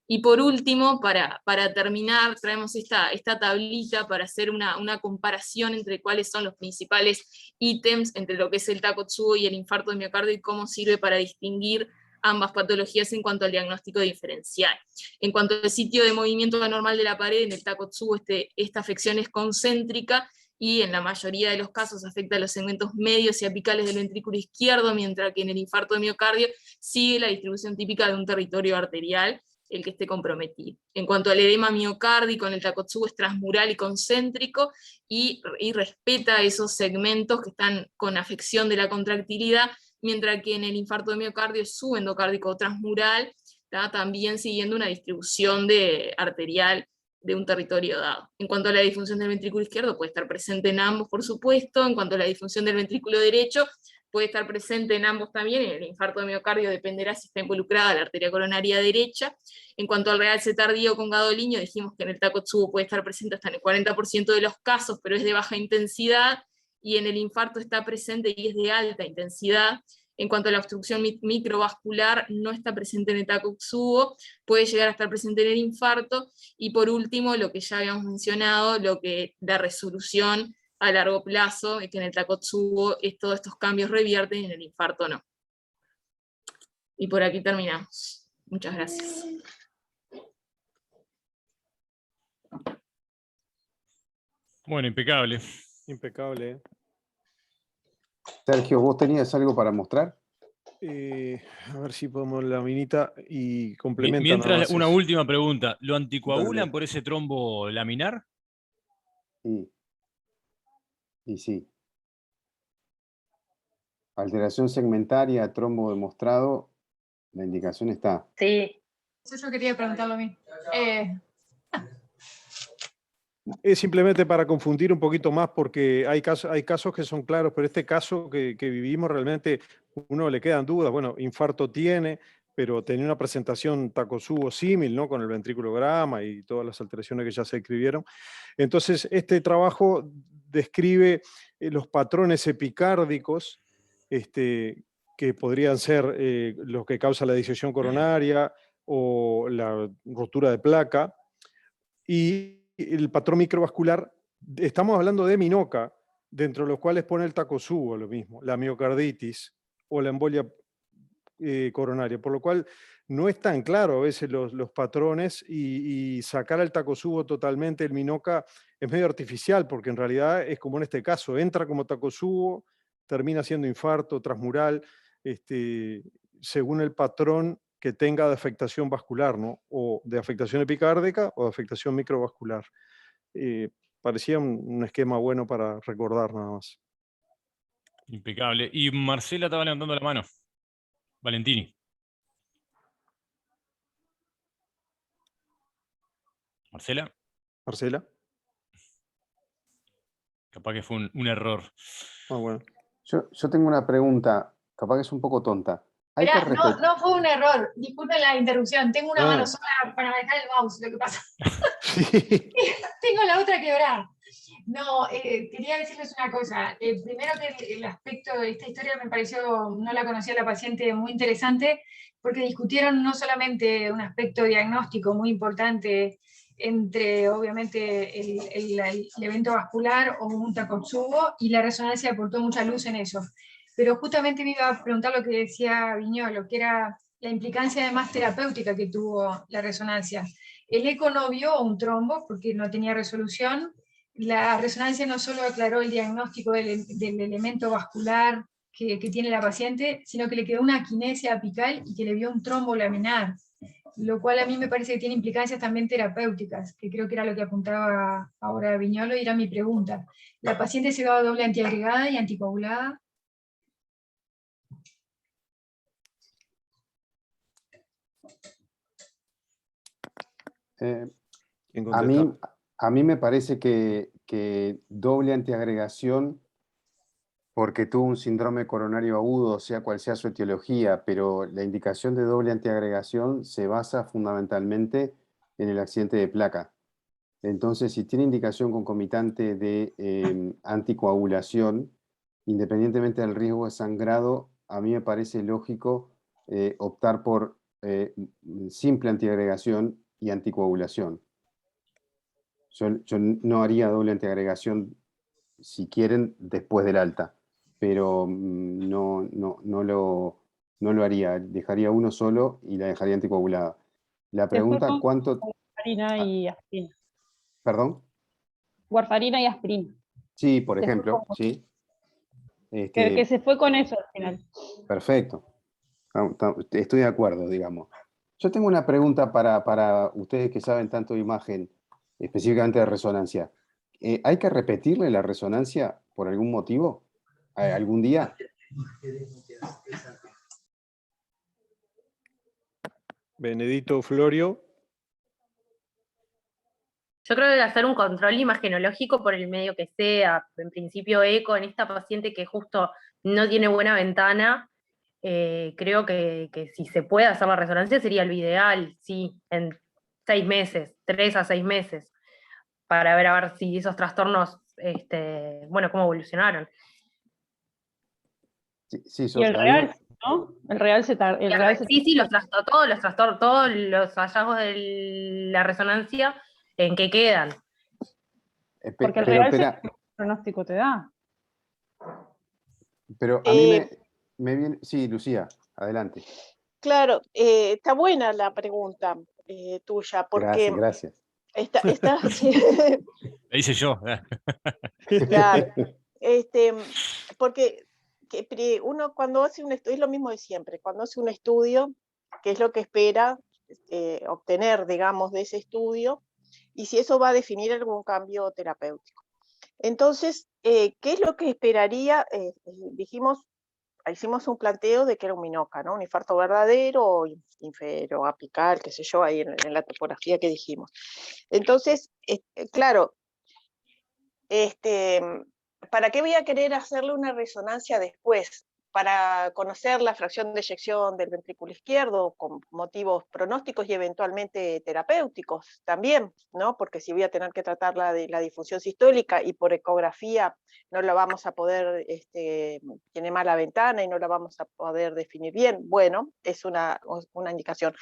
Y por último, para terminar, traemos esta tablita para hacer una comparación entre cuáles son los principales ítems entre lo que es el Takotsubo y el infarto de miocardio y cómo sirve para distinguir ambas patologías en cuanto al diagnóstico diferencial. En cuanto al sitio de movimiento anormal de la pared, en el Takotsubo esta afección es concéntrica y en la mayoría de los casos afecta a los segmentos medios y apicales del ventrículo izquierdo, mientras que en el infarto de miocardio sigue la distribución típica de un territorio arterial, el que esté comprometido. En cuanto al edema miocárdico, en el Takotsubo es transmural y concéntrico, y respeta esos segmentos que están con afección de la contractilidad, mientras que en el infarto de miocardio es subendocárdico transmural, también siguiendo una distribución arterial de un territorio dado. En cuanto a la disfunción del ventrículo izquierdo, puede estar presente en ambos, por supuesto. En cuanto a la disfunción del ventrículo derecho, puede estar presente en ambos también. En el infarto de miocardio dependerá si está involucrada la arteria coronaria derecha. En cuanto al realce tardío con gadolinio, dijimos que en el Takotsubo puede estar presente hasta en el 40% de los casos, pero es de baja intensidad, y en el infarto está presente y es de alta intensidad. En cuanto a la obstrucción microvascular, no está presente en el Takotsubo, puede llegar a estar presente en el infarto, y por último, lo que ya habíamos mencionado, la resolución a largo plazo, es que en el Takotsubo todos estos cambios revierten y en el infarto no. Y por aquí terminamos. Muchas gracias. Bueno, impecable. Impecable. Sergio, ¿vos tenías algo para mostrar? A ver si podemos la minita y complementar. Mientras, una última pregunta. ¿Lo anticoagulan Dale. por ese trombo laminar? Y sí. Alteración segmentaria, trombo demostrado, la indicación está. Sí. Eso yo quería preguntarlo a mí. Es simplemente para confundir un poquito más, porque hay casos que son claros, pero este caso que vivimos realmente uno le quedan dudas. Bueno, infarto tiene, pero tenía una presentación Takotsubo símil, ¿no? Con el ventriculograma y todas las alteraciones que ya se escribieron. Entonces, este trabajo describe los patrones epicárdicos que podrían ser los que causan la disección coronaria o la rotura de placa, y el patrón microvascular, estamos hablando de Minoka, dentro de los cuales pone el Takotsubo lo mismo, la miocarditis o la embolia coronaria, por lo cual no es tan claro a veces los patrones, y sacar al Takotsubo totalmente el Minoka es medio artificial, porque en realidad es como en este caso, entra como Takotsubo, termina siendo infarto transmural, según el patrón que tenga de afectación vascular, ¿no? O de afectación epicárdica o de afectación microvascular. Parecía un esquema bueno para recordar nada más. Impecable. Y Marcela estaba levantando la mano. Valentini. ¿Marcela? ¿Marcela? Capaz que fue un error. Ah, bueno. Yo tengo una pregunta, capaz que es un poco tonta. Mirá, no fue un error, disculpen la interrupción, tengo una mano sola para manejar el mouse, lo que pasa. Tengo la otra quebrada. No, quería decirles una cosa. Primero que el aspecto de esta historia me pareció, no la conocía la paciente, muy interesante, porque discutieron no solamente un aspecto diagnóstico muy importante entre, obviamente, el evento vascular o un Takotsubo, y la resonancia aportó mucha luz en eso. Pero justamente me iba a preguntar lo que decía Viñolo, que era la implicancia además terapéutica que tuvo la resonancia. El eco no vio un trombo porque no tenía resolución. La resonancia no solo aclaró el diagnóstico del elemento vascular que tiene la paciente, sino que le quedó una aquinesia apical y que le vio un trombo laminar, lo cual a mí me parece que tiene implicancias también terapéuticas, que creo que era lo que apuntaba ahora Viñolo, y era mi pregunta. ¿La paciente se va a doble antiagregada y anticoagulada? A mí me parece que doble antiagregación, porque tuvo un síndrome coronario agudo, sea cual sea su etiología, pero la indicación de doble antiagregación se basa fundamentalmente en el accidente de placa. Entonces, si tiene indicación concomitante de anticoagulación, independientemente del riesgo de sangrado, a mí me parece lógico optar por simple antiagregación y anticoagulación. Yo no haría doble antiagregación, si quieren, después del alta, pero no lo haría. Dejaría uno solo y la dejaría anticoagulada. La pregunta, ¿cuánto? Warfarina y aspirina. ¿Perdón? Warfarina y aspirina. Sí, por ejemplo, sí. Que se fue con eso al final. Perfecto. Estoy de acuerdo, digamos. Yo tengo una pregunta para ustedes que saben tanto de imagen, específicamente de resonancia. ¿Hay que repetirle la resonancia por algún motivo? ¿Algún día? Benedito Florio. Yo creo que hacer un control imagenológico por el medio que sea, en principio eco, en esta paciente que justo no tiene buena ventana, creo que si se puede hacer la resonancia sería lo ideal, sí, en 6 meses, 3 a 6 meses, para ver a ver si esos trastornos, bueno, cómo evolucionaron. Sí, y el real, ¿no? El real se tarda. Sí, todos los hallazgos de la resonancia, ¿en qué quedan? Porque el real ¿qué pronóstico te da? Pero a mí me viene... Sí, Lucía, adelante. Claro, está buena la pregunta tuya, porque... Gracias. Sí. La hice yo. Claro. Porque uno cuando hace un estudio, es lo mismo de siempre, cuando hace un estudio, ¿qué es lo que espera obtener, digamos, de ese estudio? Y si eso va a definir algún cambio terapéutico. Entonces, ¿qué es lo que esperaría? Hicimos un planteo de que era un MINOCA, ¿no? Un infarto verdadero o inferoapical, qué sé yo, ahí en la topografía que dijimos. Entonces, claro, ¿para qué voy a querer hacerle una resonancia después? Para conocer la fracción de eyección del ventrículo izquierdo con motivos pronósticos y eventualmente terapéuticos también, ¿no? Porque si voy a tener que tratar la disfunción sistólica y por ecografía no la vamos a poder, tiene mala ventana y no la vamos a poder definir bien, bueno, es una indicación.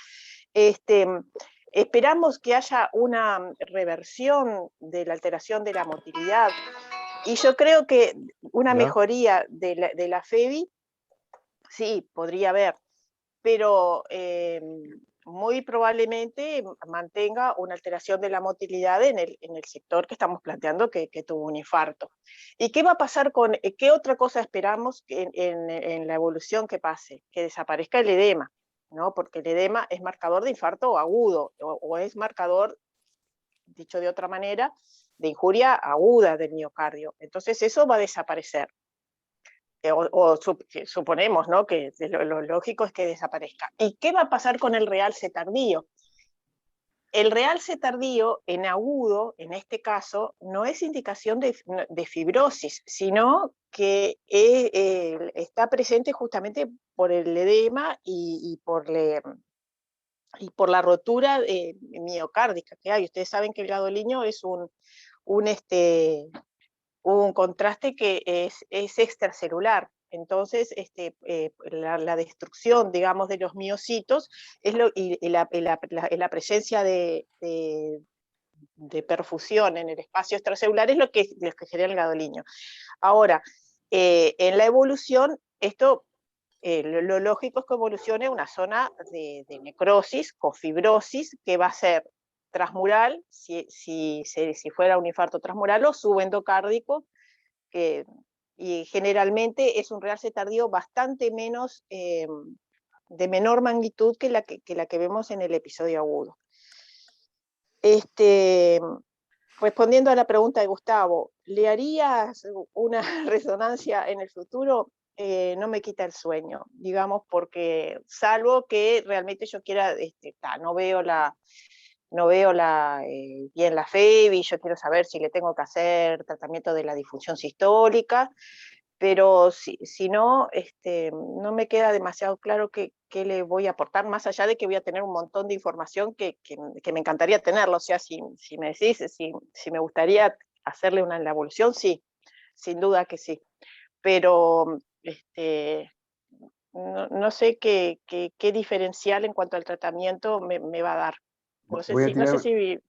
Esperamos que haya una reversión de la alteración de la motilidad y yo creo que una mejoría de la FEBI sí, podría haber, pero muy probablemente mantenga una alteración de la motilidad en el sector que estamos planteando que tuvo un infarto. ¿Y qué va a pasar con, qué otra cosa esperamos en la evolución que pase? Que desaparezca el edema, ¿no? Porque el edema es marcador de infarto agudo o es marcador, dicho de otra manera, de injuria aguda del miocardio. Entonces eso va a desaparecer. Suponemos, ¿no? Que lo lógico es que desaparezca. ¿Y qué va a pasar con el realce tardío? El realce tardío en agudo, en este caso, no es indicación de fibrosis, sino que está presente justamente por el edema y por la rotura miocárdica que hay. Ustedes saben que el gadolinio es un contraste que es extracelular. Entonces, la destrucción, digamos, de los miocitos y la presencia de perfusión en el espacio extracelular es lo que genera el gadolinio. Ahora, en la evolución, esto, lo lógico es que evolucione una zona de necrosis con fibrosis que va a ser transmural, si fuera un infarto transmural, o subendocárdico, y generalmente es un realce tardío bastante menos, de menor magnitud que la que vemos en el episodio agudo. Respondiendo a la pregunta de Gustavo, ¿le harías una resonancia en el futuro? No me quita el sueño, digamos, porque salvo que realmente yo quiera, no veo bien la FEBI, yo quiero saber si le tengo que hacer tratamiento de la disfunción sistólica, pero si no, no me queda demasiado claro qué le voy a aportar, más allá de que voy a tener un montón de información que me encantaría tenerlo. O sea, si me decís, si me gustaría hacerle la evolución, sí, sin duda que sí. Pero no sé qué diferencial en cuanto al tratamiento me va a dar. No sé Voy a si tirar, me está expresé bien.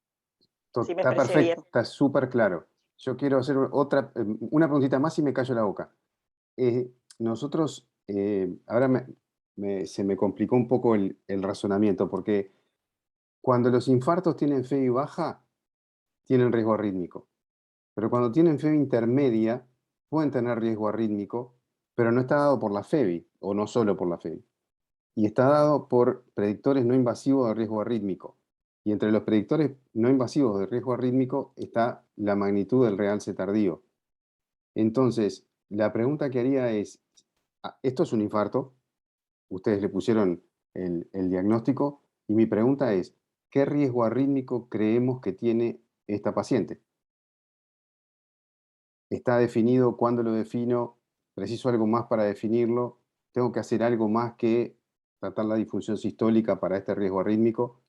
perfecto, está súper claro. Yo quiero hacer una preguntita más y me callo la boca. Nosotros, ahora se me complicó un poco el razonamiento, porque cuando los infartos tienen FEBI baja, tienen riesgo arrítmico. Pero cuando tienen FEBI intermedia, pueden tener riesgo arrítmico, pero no está dado por la FEBI, o no solo por la FEBI. Y está dado por predictores no invasivos de riesgo arrítmico. Y entre los predictores no invasivos de riesgo arrítmico está la magnitud del realce tardío. Entonces, la pregunta que haría es, esto es un infarto, ustedes le pusieron el diagnóstico, y mi pregunta es, ¿qué riesgo arrítmico creemos que tiene esta paciente? ¿Está definido? ¿Cuándo lo defino? ¿Preciso algo más para definirlo? ¿Tengo que hacer algo más que tratar la disfunción sistólica para este riesgo arrítmico?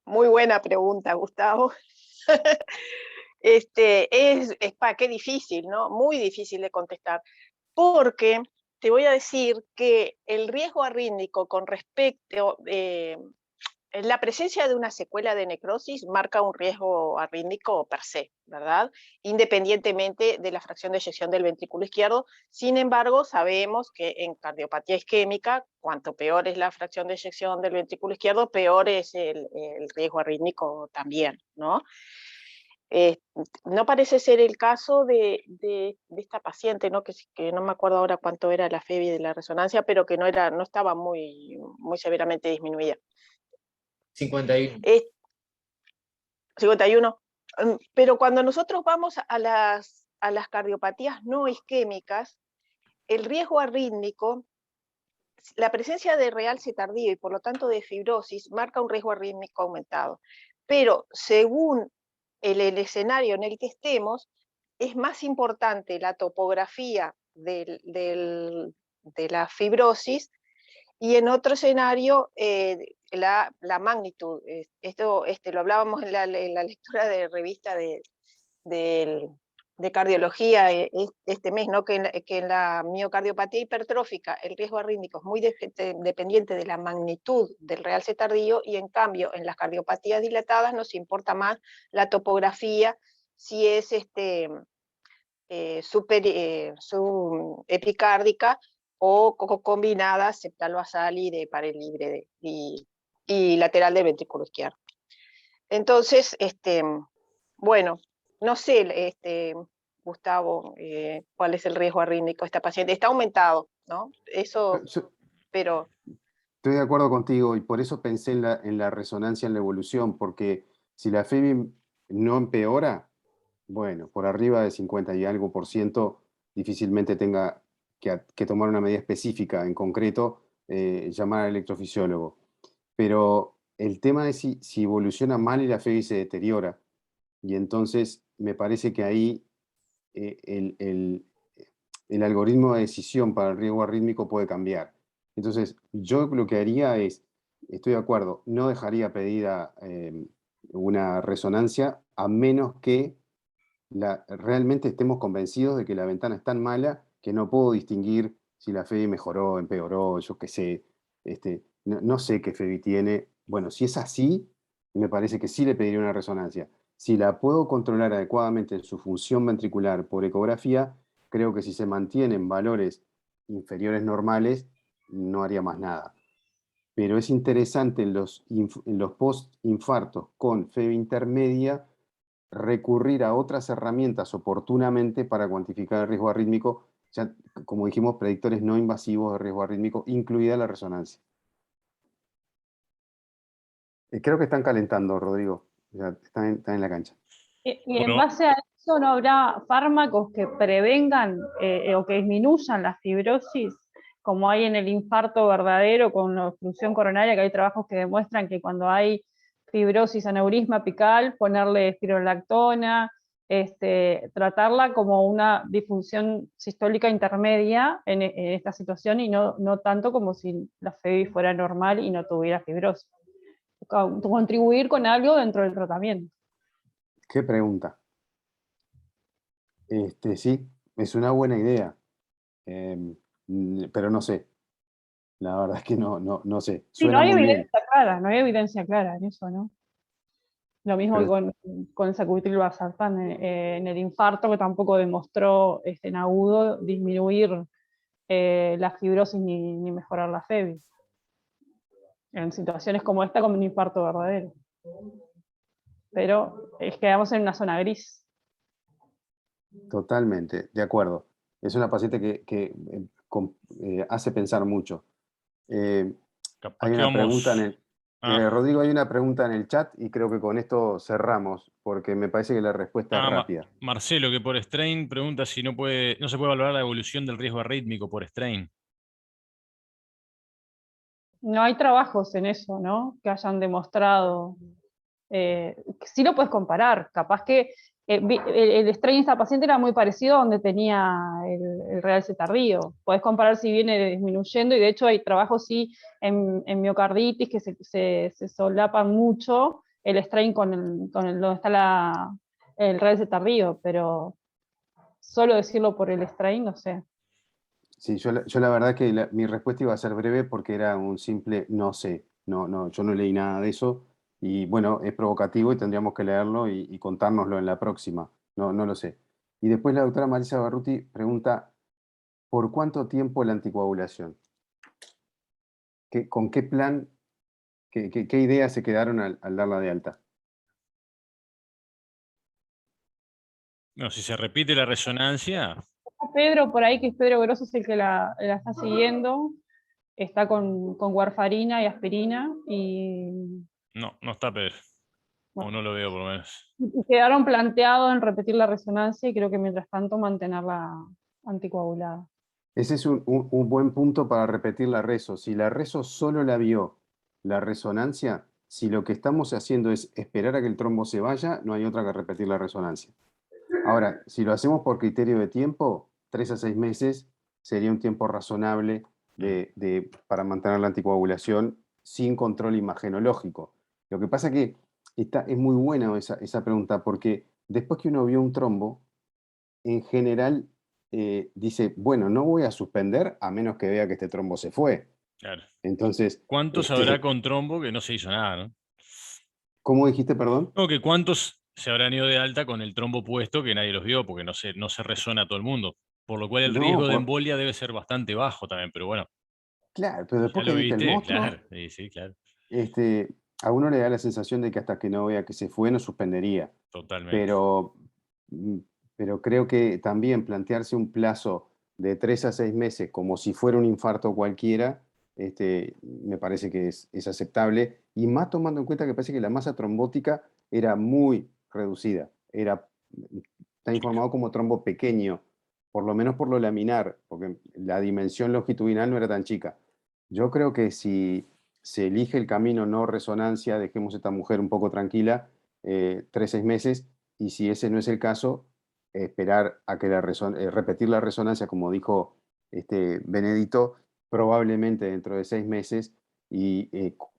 Muy buena pregunta, Gustavo. Qué difícil, ¿no? Muy difícil de contestar, porque te voy a decir que el riesgo arrítmico con respecto, la presencia de una secuela de necrosis marca un riesgo arrítmico per se, ¿verdad? Independientemente de la fracción de eyección del ventrículo izquierdo. Sin embargo, sabemos que en cardiopatía isquémica, cuanto peor es la fracción de eyección del ventrículo izquierdo, peor es el riesgo arrítmico también, ¿no? No parece ser el caso de esta paciente, ¿no? Que no me acuerdo ahora cuánto era la FEBI de la resonancia, pero que no estaba muy severamente disminuida. 51. 51. Pero cuando nosotros vamos a las cardiopatías no isquémicas, el riesgo arrítmico, la presencia de realce tardío y por lo tanto de fibrosis marca un riesgo arrítmico aumentado. Pero según el escenario en el que estemos, es más importante la topografía de la fibrosis, y en otro escenario la magnitud. Esto lo hablábamos en la lectura de revista de cardiología este mes, ¿no? Que en la miocardiopatía hipertrófica el riesgo arrítmico es muy dependiente de la magnitud del realce tardío, y en cambio en las cardiopatías dilatadas nos importa más la topografía, si es subepicárdica o combinada septal-basal y de pared libre y lateral del ventrículo izquierdo. Entonces, bueno, no sé, Gustavo, cuál es el riesgo arrítmico de esta paciente. Está aumentado, ¿no? Eso, pero... Estoy de acuerdo contigo, y por eso pensé en la resonancia en la evolución, porque si la FEBI no empeora, bueno, por arriba de 50 y algo % difícilmente tenga que tomar una medida específica, en concreto, llamar al electrofisiólogo. Pero el tema es si evoluciona mal y la FEBI se deteriora. Y entonces me parece que ahí el algoritmo de decisión para el riesgo arrítmico puede cambiar. Entonces, yo lo que haría es, estoy de acuerdo, no dejaría pedida una resonancia a menos que realmente estemos convencidos de que la ventana es tan mala que no puedo distinguir si la FEBI mejoró, empeoró, yo qué sé. No sé qué FEBI tiene. Bueno, si es así, me parece que sí le pediría una resonancia. Si la puedo controlar adecuadamente en su función ventricular por ecografía, creo que si se mantienen valores inferiores normales, no haría más nada. Pero es interesante en los post-infartos con FEBI intermedia recurrir a otras herramientas oportunamente para cuantificar el riesgo arrítmico, ya, como dijimos, predictores no invasivos de riesgo arrítmico, incluida la resonancia. Creo que están calentando, Rodrigo. Ya están en la cancha. Y en base a eso, ¿no habrá fármacos que prevengan o que disminuyan la fibrosis, como hay en el infarto verdadero con la obstrucción coronaria, que hay trabajos que demuestran que cuando hay fibrosis, aneurisma apical, ponerle espironolactona tratarla como una disfunción sistólica intermedia en esta situación y no tanto como si la FEBI fuera normal y no tuviera fibrosis. Contribuir con algo dentro del tratamiento. ¿Qué pregunta? Sí, es una buena idea, pero no sé. La verdad es que no sé. Sí, no Suena hay muy bien. evidencia clara, no hay evidencia clara en eso, ¿no? Lo mismo que con el sacubitril/valsartán en el infarto, que tampoco demostró en agudo disminuir la fibrosis ni mejorar la FEBI. En situaciones como esta, como un infarto verdadero. Pero quedamos en una zona gris. Totalmente, de acuerdo. Es una paciente que hace pensar mucho. Hay una pregunta en el... Rodrigo, hay una pregunta en el chat y creo que con esto cerramos, porque me parece que la respuesta es rápida. Marcelo, que por strain pregunta si no se puede valorar la evolución del riesgo arrítmico por strain. No hay trabajos en eso, ¿no? Que hayan demostrado. Sí lo puedes comparar, capaz que el strain de esta paciente era muy parecido a donde tenía el realce tardío. Podés comparar si viene disminuyendo, y de hecho hay trabajos sí en miocarditis que se solapan mucho el strain con donde está el realce tardío, pero solo decirlo por el strain, no sé. Sí, yo la verdad que mi respuesta iba a ser breve porque era un simple no sé. Yo no leí nada de eso. Y bueno, es provocativo y tendríamos que leerlo y contárnoslo en la próxima. No lo sé. Y después la doctora Marisa Barruti pregunta, ¿por cuánto tiempo la anticoagulación? ¿Con qué plan, qué ideas se quedaron al darla de alta? No, si se repite la resonancia... Pedro por ahí, que es Pedro Grosso, es el que la está siguiendo, está con warfarina y aspirina, y No está Pedro. O no lo veo por lo menos. quedaron planteados en repetir la resonancia y creo que mientras tanto mantenerla anticoagulada. Ese es un buen punto para repetir la reso. Si la reso solo la vio la resonancia, si lo que estamos haciendo es esperar a que el trombo se vaya, no hay otra que repetir la resonancia. Ahora, si lo hacemos por criterio de tiempo, 3 a 6 meses sería un tiempo razonable para mantener la anticoagulación sin control imagenológico. Lo que pasa que es muy buena esa pregunta, porque después que uno vio un trombo, en general dice, bueno, no voy a suspender a menos que vea que este trombo se fue. Claro. Entonces... ¿Cuántos habrá con trombo que no se hizo nada, no? ¿Cómo dijiste, perdón? No, que cuántos se habrán ido de alta con el trombo puesto que nadie los vio, porque no se resona a todo el mundo. Por lo cual el riesgo de embolia debe ser bastante bajo también, pero bueno. Claro, pero después ¿Ya que lo viste el viste? monstruo, Claro, sí, claro. A uno le da la sensación de que hasta que no vea que se fue, no suspendería. Totalmente. Pero creo que también plantearse un plazo de 3 a 6 meses como si fuera un infarto cualquiera, me parece que es aceptable, y más tomando en cuenta que parece que la masa trombótica era muy reducida. Está informado como trombo pequeño, por lo menos por lo laminar, porque la dimensión longitudinal no era tan chica. Yo creo que si se elige el camino no resonancia, dejemos a esta mujer un poco tranquila, 3 a 6 meses, y si ese no es el caso, esperar a que repetir la resonancia, como dijo Benedito, probablemente dentro de 6 meses, y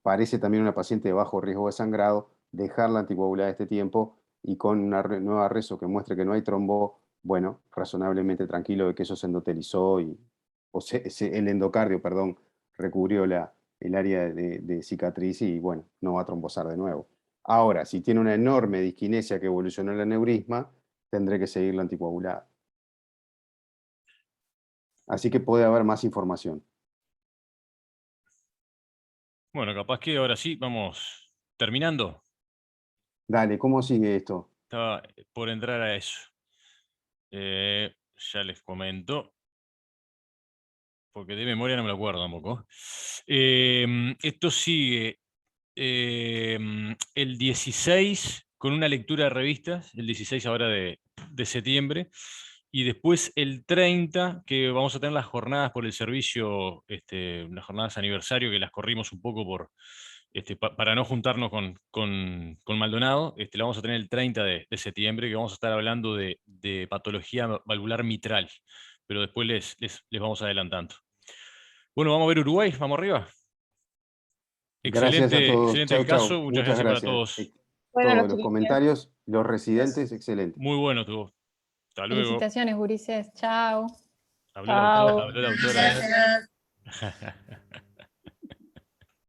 parece también una paciente de bajo riesgo de sangrado, dejar la anticoagulada este tiempo, y con una nueva reso que muestre que no hay trombo, bueno, razonablemente tranquilo de que eso se endotelizó, el endocardio, perdón, recubrió el área de cicatriz y, bueno, no va a trombosar de nuevo. Ahora, si tiene una enorme disquinesia que evolucionó el aneurisma, tendré que seguir la anticoagulada. Así que puede haber más información. Bueno, capaz que ahora sí, vamos terminando. Dale, ¿cómo sigue esto? Estaba por entrar a eso. Ya les comento. Porque de memoria no me lo acuerdo tampoco. Esto sigue el 16 con una lectura de revistas, el 16 ahora de septiembre, y después el 30, que vamos a tener las jornadas por el servicio, las jornadas aniversario, que las corrimos un poco para no juntarnos con Maldonado, la vamos a tener el 30 de septiembre, que vamos a estar hablando de patología valvular mitral, pero después les vamos adelantando. Bueno, vamos a ver Uruguay, vamos arriba. Gracias a Excelente, todos. excelente Chau, el caso, chau. muchas gracias para todos. Todos los comentarios, los residentes, excelente. Muy bueno estuvo. Hasta luego. Felicitaciones, gurises. Chao. Habló la autora.